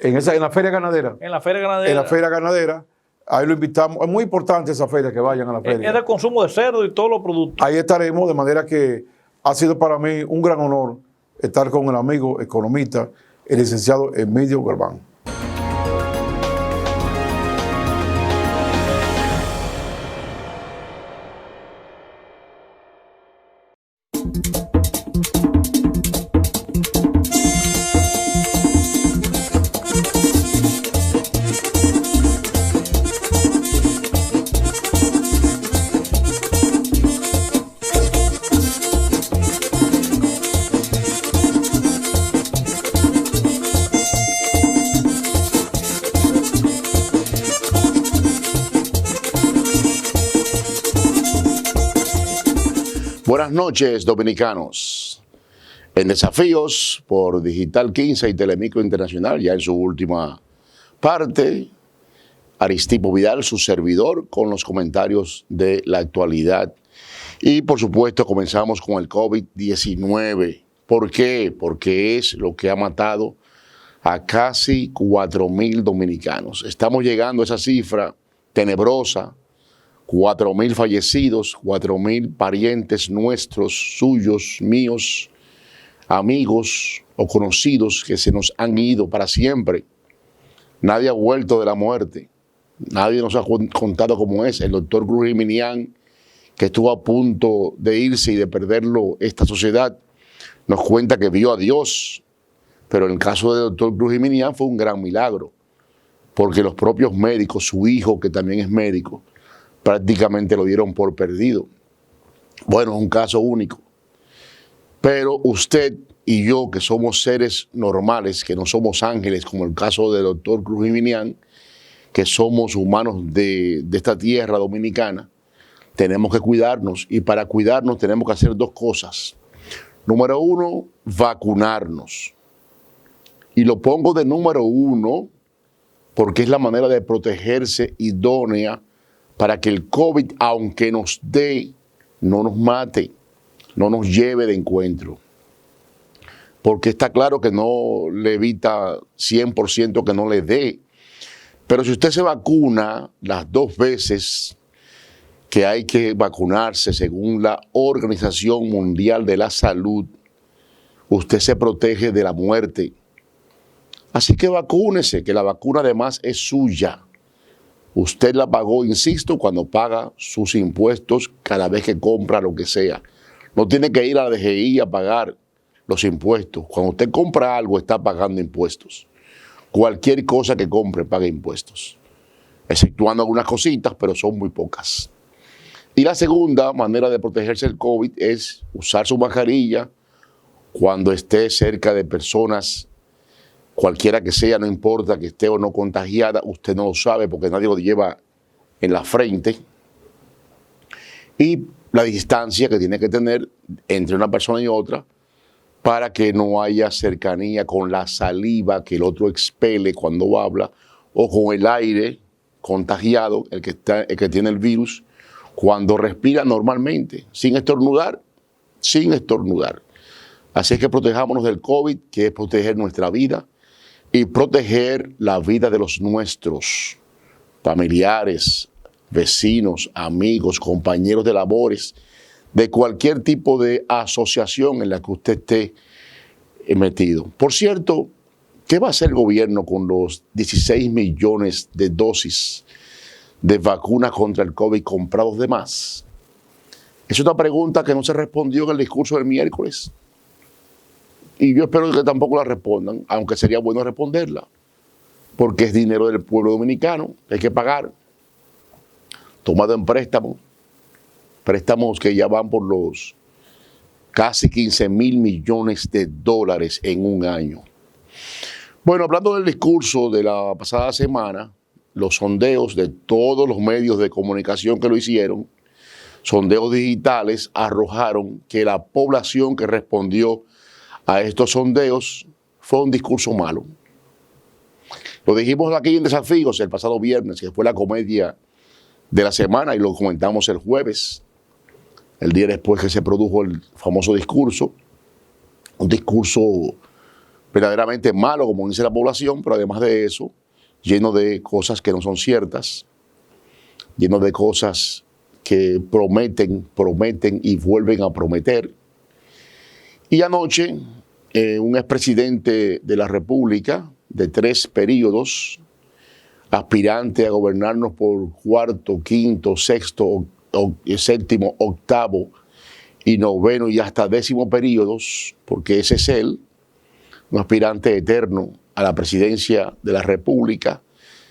en la feria ganadera. En la feria ganadera. En la feria ganadera. Ahí lo invitamos. Es muy importante esa feria, que vayan a la feria. Es del consumo de cerdo y todos los productos. Ahí estaremos, de manera que ha sido para mí un gran honor estar con el amigo economista, el licenciado Emilio Galván. Buenas noches, dominicanos. En Desafíos por Digital 15 y Telemicro Internacional, ya en su última parte, Aristipo Vidal, su servidor, con los comentarios de la actualidad. Y por supuesto comenzamos con el COVID-19. ¿Por qué? Porque es lo que ha matado a casi 4.000 dominicanos. Estamos llegando a esa cifra tenebrosa, 4.000 fallecidos, 4.000 parientes nuestros, suyos, míos, amigos o conocidos que se nos han ido para siempre. Nadie ha vuelto de la muerte. Nadie nos ha contado cómo es. El doctor Cruz Jiminián, que estuvo a punto de irse y de perderlo esta sociedad, nos cuenta que vio a Dios. Pero en el caso del doctor Cruz Jiminián fue un gran milagro, porque los propios médicos, su hijo, que también es médico, prácticamente lo dieron por perdido. Bueno, es un caso único. Pero usted y yo, que somos seres normales, que no somos ángeles, como el caso del doctor Cruz Jiminián, que somos humanos de esta tierra dominicana, tenemos que cuidarnos. Y para cuidarnos tenemos que hacer dos cosas. Número uno, vacunarnos. Y lo pongo de número uno porque es la manera de protegerse idónea para que el COVID, aunque nos dé, no nos mate, no nos lleve de encuentro. Porque está claro que no le evita 100% que no le dé. Pero si usted se vacuna las 2 veces que hay que vacunarse según la Organización Mundial de la Salud, usted se protege de la muerte. Así que vacúnese, que la vacuna además es suya. Usted la pagó, insisto, cuando paga sus impuestos cada vez que compra lo que sea. No tiene que ir a la DGI a pagar los impuestos. Cuando usted compra algo, está pagando impuestos. Cualquier cosa que compre paga impuestos, exceptuando algunas cositas, pero son muy pocas. Y la segunda manera de protegerse del COVID es usar su mascarilla cuando esté cerca de personas, cualquiera que sea, no importa que esté o no contagiada, usted no lo sabe porque nadie lo lleva en la frente. Y la distancia que tiene que tener entre una persona y otra para que no haya cercanía con la saliva que el otro expele cuando habla o con el aire contagiado, el que tiene el virus, cuando respira normalmente, sin estornudar, Así es que protejámonos del COVID, que es proteger nuestra vida y proteger la vida de los nuestros, familiares, vecinos, amigos, compañeros de labores, de cualquier tipo de asociación en la que usted esté metido. Por cierto, ¿qué va a hacer el gobierno con los 16 millones de dosis de vacunas contra el COVID comprados de más? Es una pregunta que no se respondió en el discurso del miércoles. Y yo espero que tampoco la respondan, aunque sería bueno responderla, porque es dinero del pueblo dominicano, hay que pagar, tomado en préstamos que ya van por los casi 15.000 millones de dólares en un año. Bueno, hablando del discurso de la pasada semana, los sondeos de todos los medios de comunicación que lo hicieron, sondeos digitales, arrojaron que la población que respondió a estos sondeos fue un discurso malo. Lo dijimos aquí en Desafíos el pasado viernes, que fue la comedia de la semana, y lo comentamos el jueves, el día después que se produjo el famoso discurso. Un discurso verdaderamente malo, como dice la población, pero además de eso, lleno de cosas que no son ciertas, lleno de cosas que prometen y vuelven a prometer. Y anoche, un expresidente de la República, de 3 periodos, aspirante a gobernarnos por 4º, 5º, 6º, 7º, 8º y 9º y hasta 10º periodos, porque ese es él, un aspirante eterno a la presidencia de la República.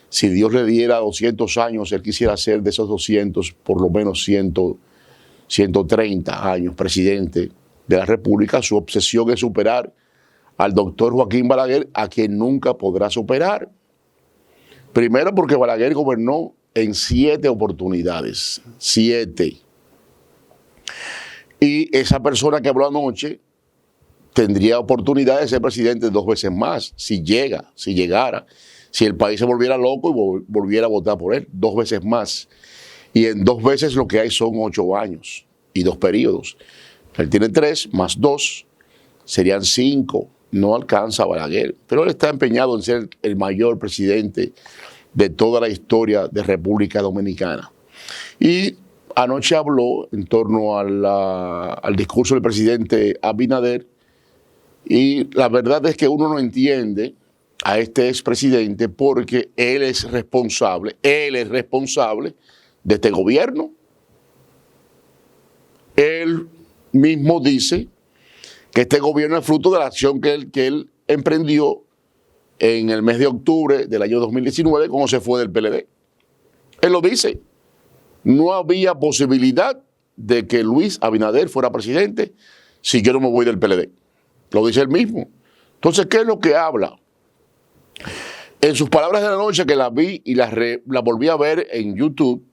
Si Dios le diera 200 años, él quisiera ser de esos 200, por lo menos 130 años presidente de la República. Su obsesión es superar al doctor Joaquín Balaguer, a quien nunca podrá superar. Primero porque Balaguer gobernó en 7 oportunidades. 7. Y esa persona que habló anoche tendría oportunidad de ser presidente 2 veces más, si llegara, si el país se volviera loco y volviera a votar por él, 2 veces más. Y en 2 veces lo que hay son 8 años y 2 periodos. Él tiene 3 más 2, serían 5. No alcanza a Balaguer, pero él está empeñado en ser el mayor presidente de toda la historia de República Dominicana. Y anoche habló en torno al discurso del presidente Abinader, y la verdad es que uno no entiende a este expresidente porque él es responsable de este gobierno. Él mismo dice que este gobierno es fruto de la acción que él emprendió en el mes de octubre del año 2019 cuando se fue del PLD. Él lo dice. No había posibilidad de que Luis Abinader fuera presidente si yo no me voy del PLD. Lo dice él mismo. Entonces, ¿qué es lo que habla? En sus palabras de la noche, que las vi y las volví a ver en YouTube,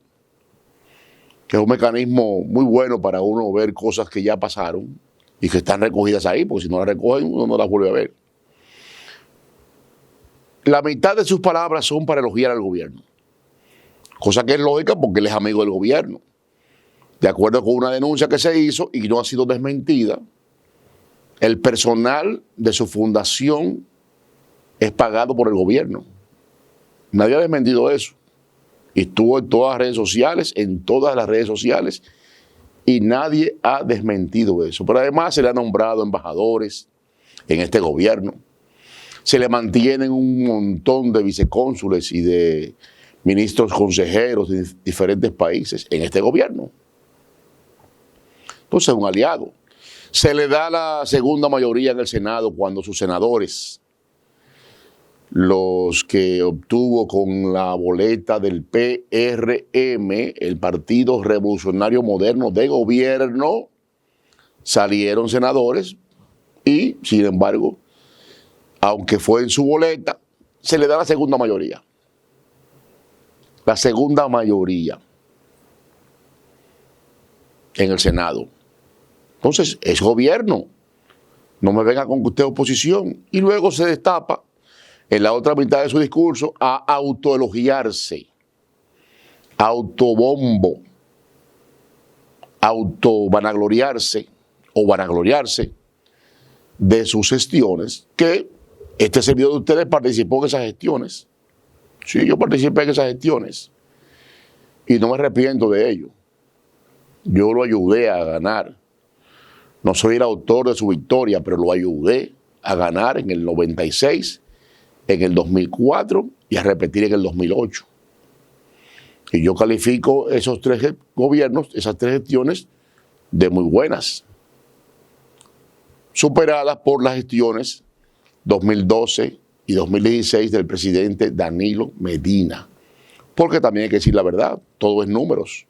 que es un mecanismo muy bueno para uno ver cosas que ya pasaron y que están recogidas ahí, porque si no las recogen, uno no las vuelve a ver. La mitad de sus palabras son para elogiar al gobierno, cosa que es lógica porque él es amigo del gobierno. De acuerdo con una denuncia que se hizo y no ha sido desmentida, el personal de su fundación es pagado por el gobierno. Nadie ha desmentido eso. Y estuvo en todas las redes sociales, y nadie ha desmentido eso. Pero además se le ha nombrado embajadores en este gobierno. Se le mantienen un montón de vicecónsules y de ministros consejeros de diferentes países en este gobierno. Entonces, un aliado. Se le da la segunda mayoría en el Senado cuando sus senadores, los que obtuvo con la boleta del PRM, el Partido Revolucionario Moderno de Gobierno, salieron senadores y, sin embargo, aunque fue en su boleta, se le da la segunda mayoría. La segunda mayoría en el Senado. Entonces, es gobierno. No me venga con que usted es oposición. Y luego se destapa en la otra mitad de su discurso a autoelogiarse, autobombo, autovanagloriarse o vanagloriarse de sus gestiones, que este servidor de ustedes participó en esas gestiones. Sí, yo participé en esas gestiones y no me arrepiento de ello. Yo lo ayudé a ganar. No soy el autor de su victoria, pero lo ayudé a ganar en el 96, en el 2004 y a repetir en el 2008. Y yo califico esos 3 gobiernos, esas 3 gestiones, de muy buenas, superadas por las gestiones 2012 y 2016 del presidente Danilo Medina. Porque también hay que decir la verdad, todo es números.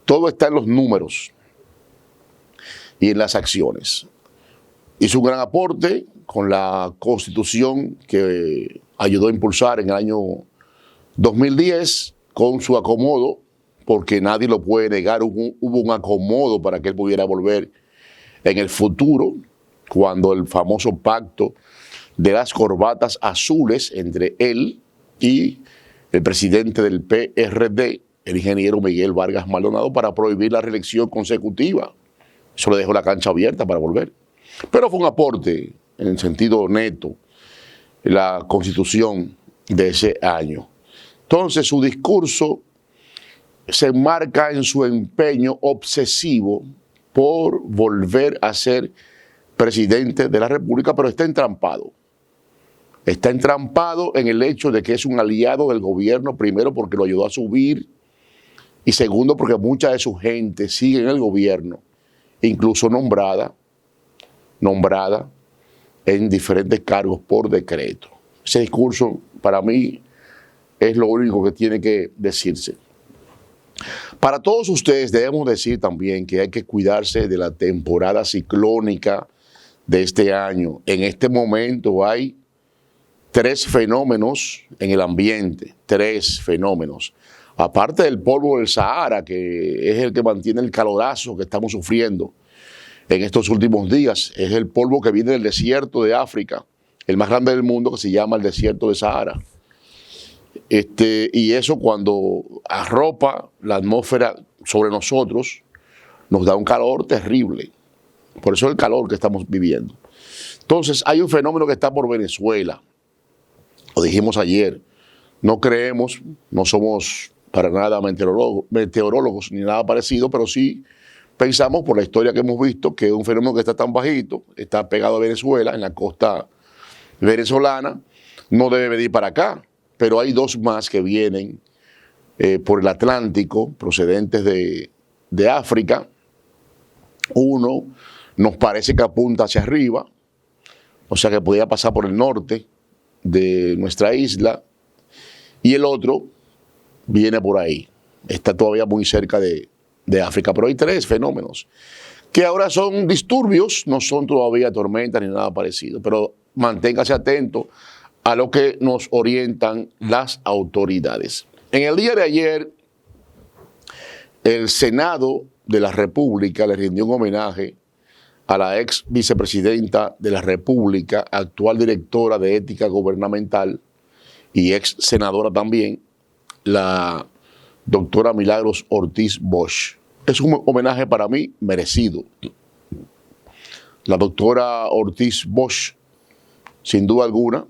Todo está en los números y en las acciones. Hizo un gran aporte con la Constitución que ayudó a impulsar en el año 2010 con su acomodo, porque nadie lo puede negar, hubo un acomodo para que él pudiera volver en el futuro, cuando el famoso pacto de las corbatas azules entre él y el presidente del PRD, el ingeniero Miguel Vargas Maldonado, para prohibir la reelección consecutiva. Eso le dejó la cancha abierta para volver. Pero fue un aporte en el sentido neto, la Constitución de ese año. Entonces, su discurso se enmarca en su empeño obsesivo por volver a ser presidente de la República, pero está entrampado. Está entrampado en el hecho de que es un aliado del gobierno, primero porque lo ayudó a subir, y segundo porque mucha de su gente sigue en el gobierno, incluso nombrada en diferentes cargos por decreto. Ese discurso, para mí, es lo único que tiene que decirse. Para todos ustedes debemos decir también que hay que cuidarse de la temporada ciclónica de este año. En este momento hay 3 fenómenos en el ambiente, 3 fenómenos. aparte del polvo del Sahara, que es el que mantiene el calorazo que estamos sufriendo en estos últimos días, es el polvo que viene del desierto de África, el más grande del mundo, que se llama el desierto de Sahara. Y eso, cuando arropa la atmósfera sobre nosotros, nos da un calor terrible. Por eso el calor que estamos viviendo. Entonces, hay un fenómeno que está por Venezuela. Lo dijimos ayer. No creemos, no somos para nada meteorólogos ni nada parecido, pero sí pensamos, por la historia que hemos visto, que es un fenómeno que está tan bajito, está pegado a Venezuela, en la costa venezolana, no debe venir para acá. Pero hay dos más que vienen por el Atlántico, procedentes de África. Uno nos parece que apunta hacia arriba, o sea que podría pasar por el norte de nuestra isla, y el otro viene por ahí, está todavía muy cerca de África. Pero hay tres fenómenos que ahora son disturbios, no son todavía tormentas ni nada parecido, pero manténgase atento a lo que nos orientan las autoridades. En el día de ayer, el Senado de la República le rindió un homenaje a la ex vicepresidenta de la República, actual directora de Ética Gubernamental y ex senadora también, la doctora Milagros Ortiz Bosch. Es un homenaje para mí merecido. La doctora Ortiz Bosch, sin duda alguna,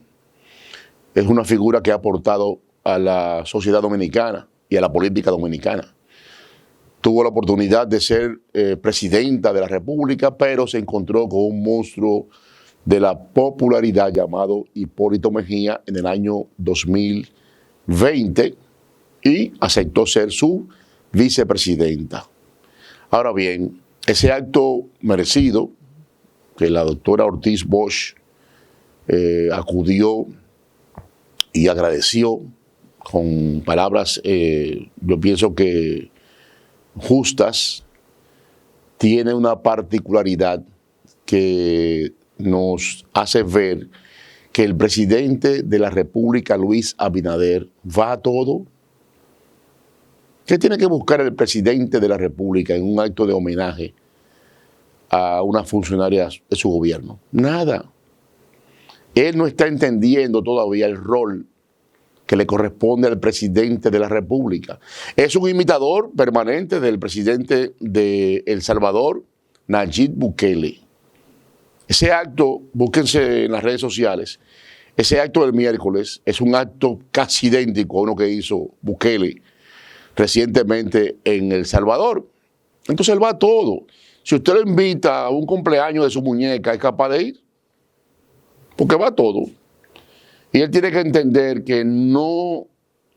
es una figura que ha aportado a la sociedad dominicana y a la política dominicana. Tuvo la oportunidad de ser presidenta de la República, pero se encontró con un monstruo de la popularidad llamado Hipólito Mejía en el año 2020 y aceptó ser su vicepresidenta. Ahora bien, ese acto merecido que la doctora Ortiz Bosch acudió y agradeció con palabras, yo pienso que justas, tiene una particularidad que nos hace ver que el presidente de la República, Luis Abinader, va a todo. ¿Qué tiene que buscar el presidente de la República en un acto de homenaje a una funcionaria de su gobierno? Nada. Él no está entendiendo todavía el rol que le corresponde al presidente de la República. Es un imitador permanente del presidente de El Salvador, Nayib Bukele. Ese acto, búsquense en las redes sociales, ese acto del miércoles es un acto casi idéntico a uno que hizo Bukele recientemente en El Salvador. Entonces él va a todo. Si usted lo invita a un cumpleaños de su muñeca, ¿es capaz de ir? Porque va a todo. Y él tiene que entender que no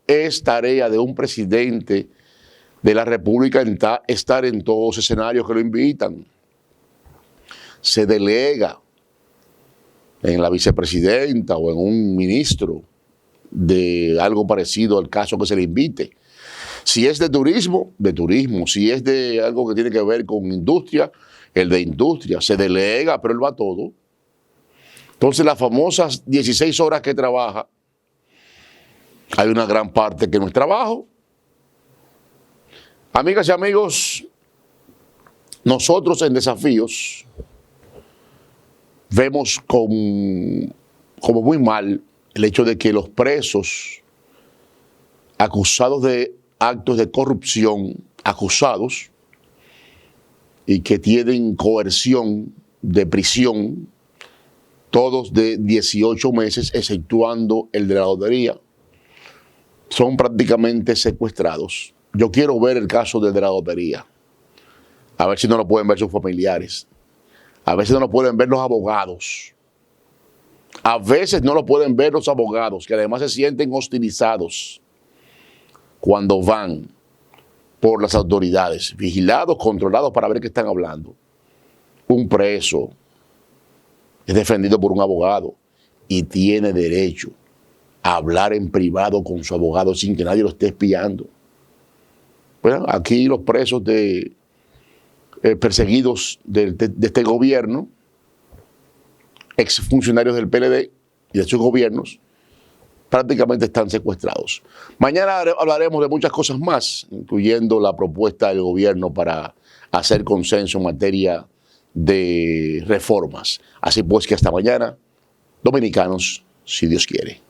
es tarea de un presidente de la República estar en todos los escenarios que lo invitan. Se delega en la vicepresidenta o en un ministro de algo parecido al caso que se le invite. Si es de turismo, de turismo. Si es de algo que tiene que ver con industria, el de industria. Se delega, pero él va a todo. Entonces, las famosas 16 horas que trabaja, hay una gran parte que no es trabajo. Amigas y amigos, nosotros en Desafíos vemos como muy mal el hecho de que los presos acusados de actos de corrupción, acusados, y que tienen coerción de prisión, todos de 18 meses, exceptuando el de la lotería, son prácticamente secuestrados. Yo quiero ver el caso del de la lotería, a ver si no lo pueden ver sus familiares, a ver si no lo pueden ver los abogados, a veces no lo pueden ver los abogados, que además se sienten hostilizados cuando van por las autoridades, vigilados, controlados para ver qué están hablando. Un preso es defendido por un abogado y tiene derecho a hablar en privado con su abogado sin que nadie lo esté espiando. Bueno, aquí los presos perseguidos de este gobierno, exfuncionarios del PLD y de sus gobiernos, prácticamente están secuestrados. Mañana hablaremos de muchas cosas más, incluyendo la propuesta del gobierno para hacer consenso en materia de reformas. Así pues que hasta mañana, dominicanos, si Dios quiere.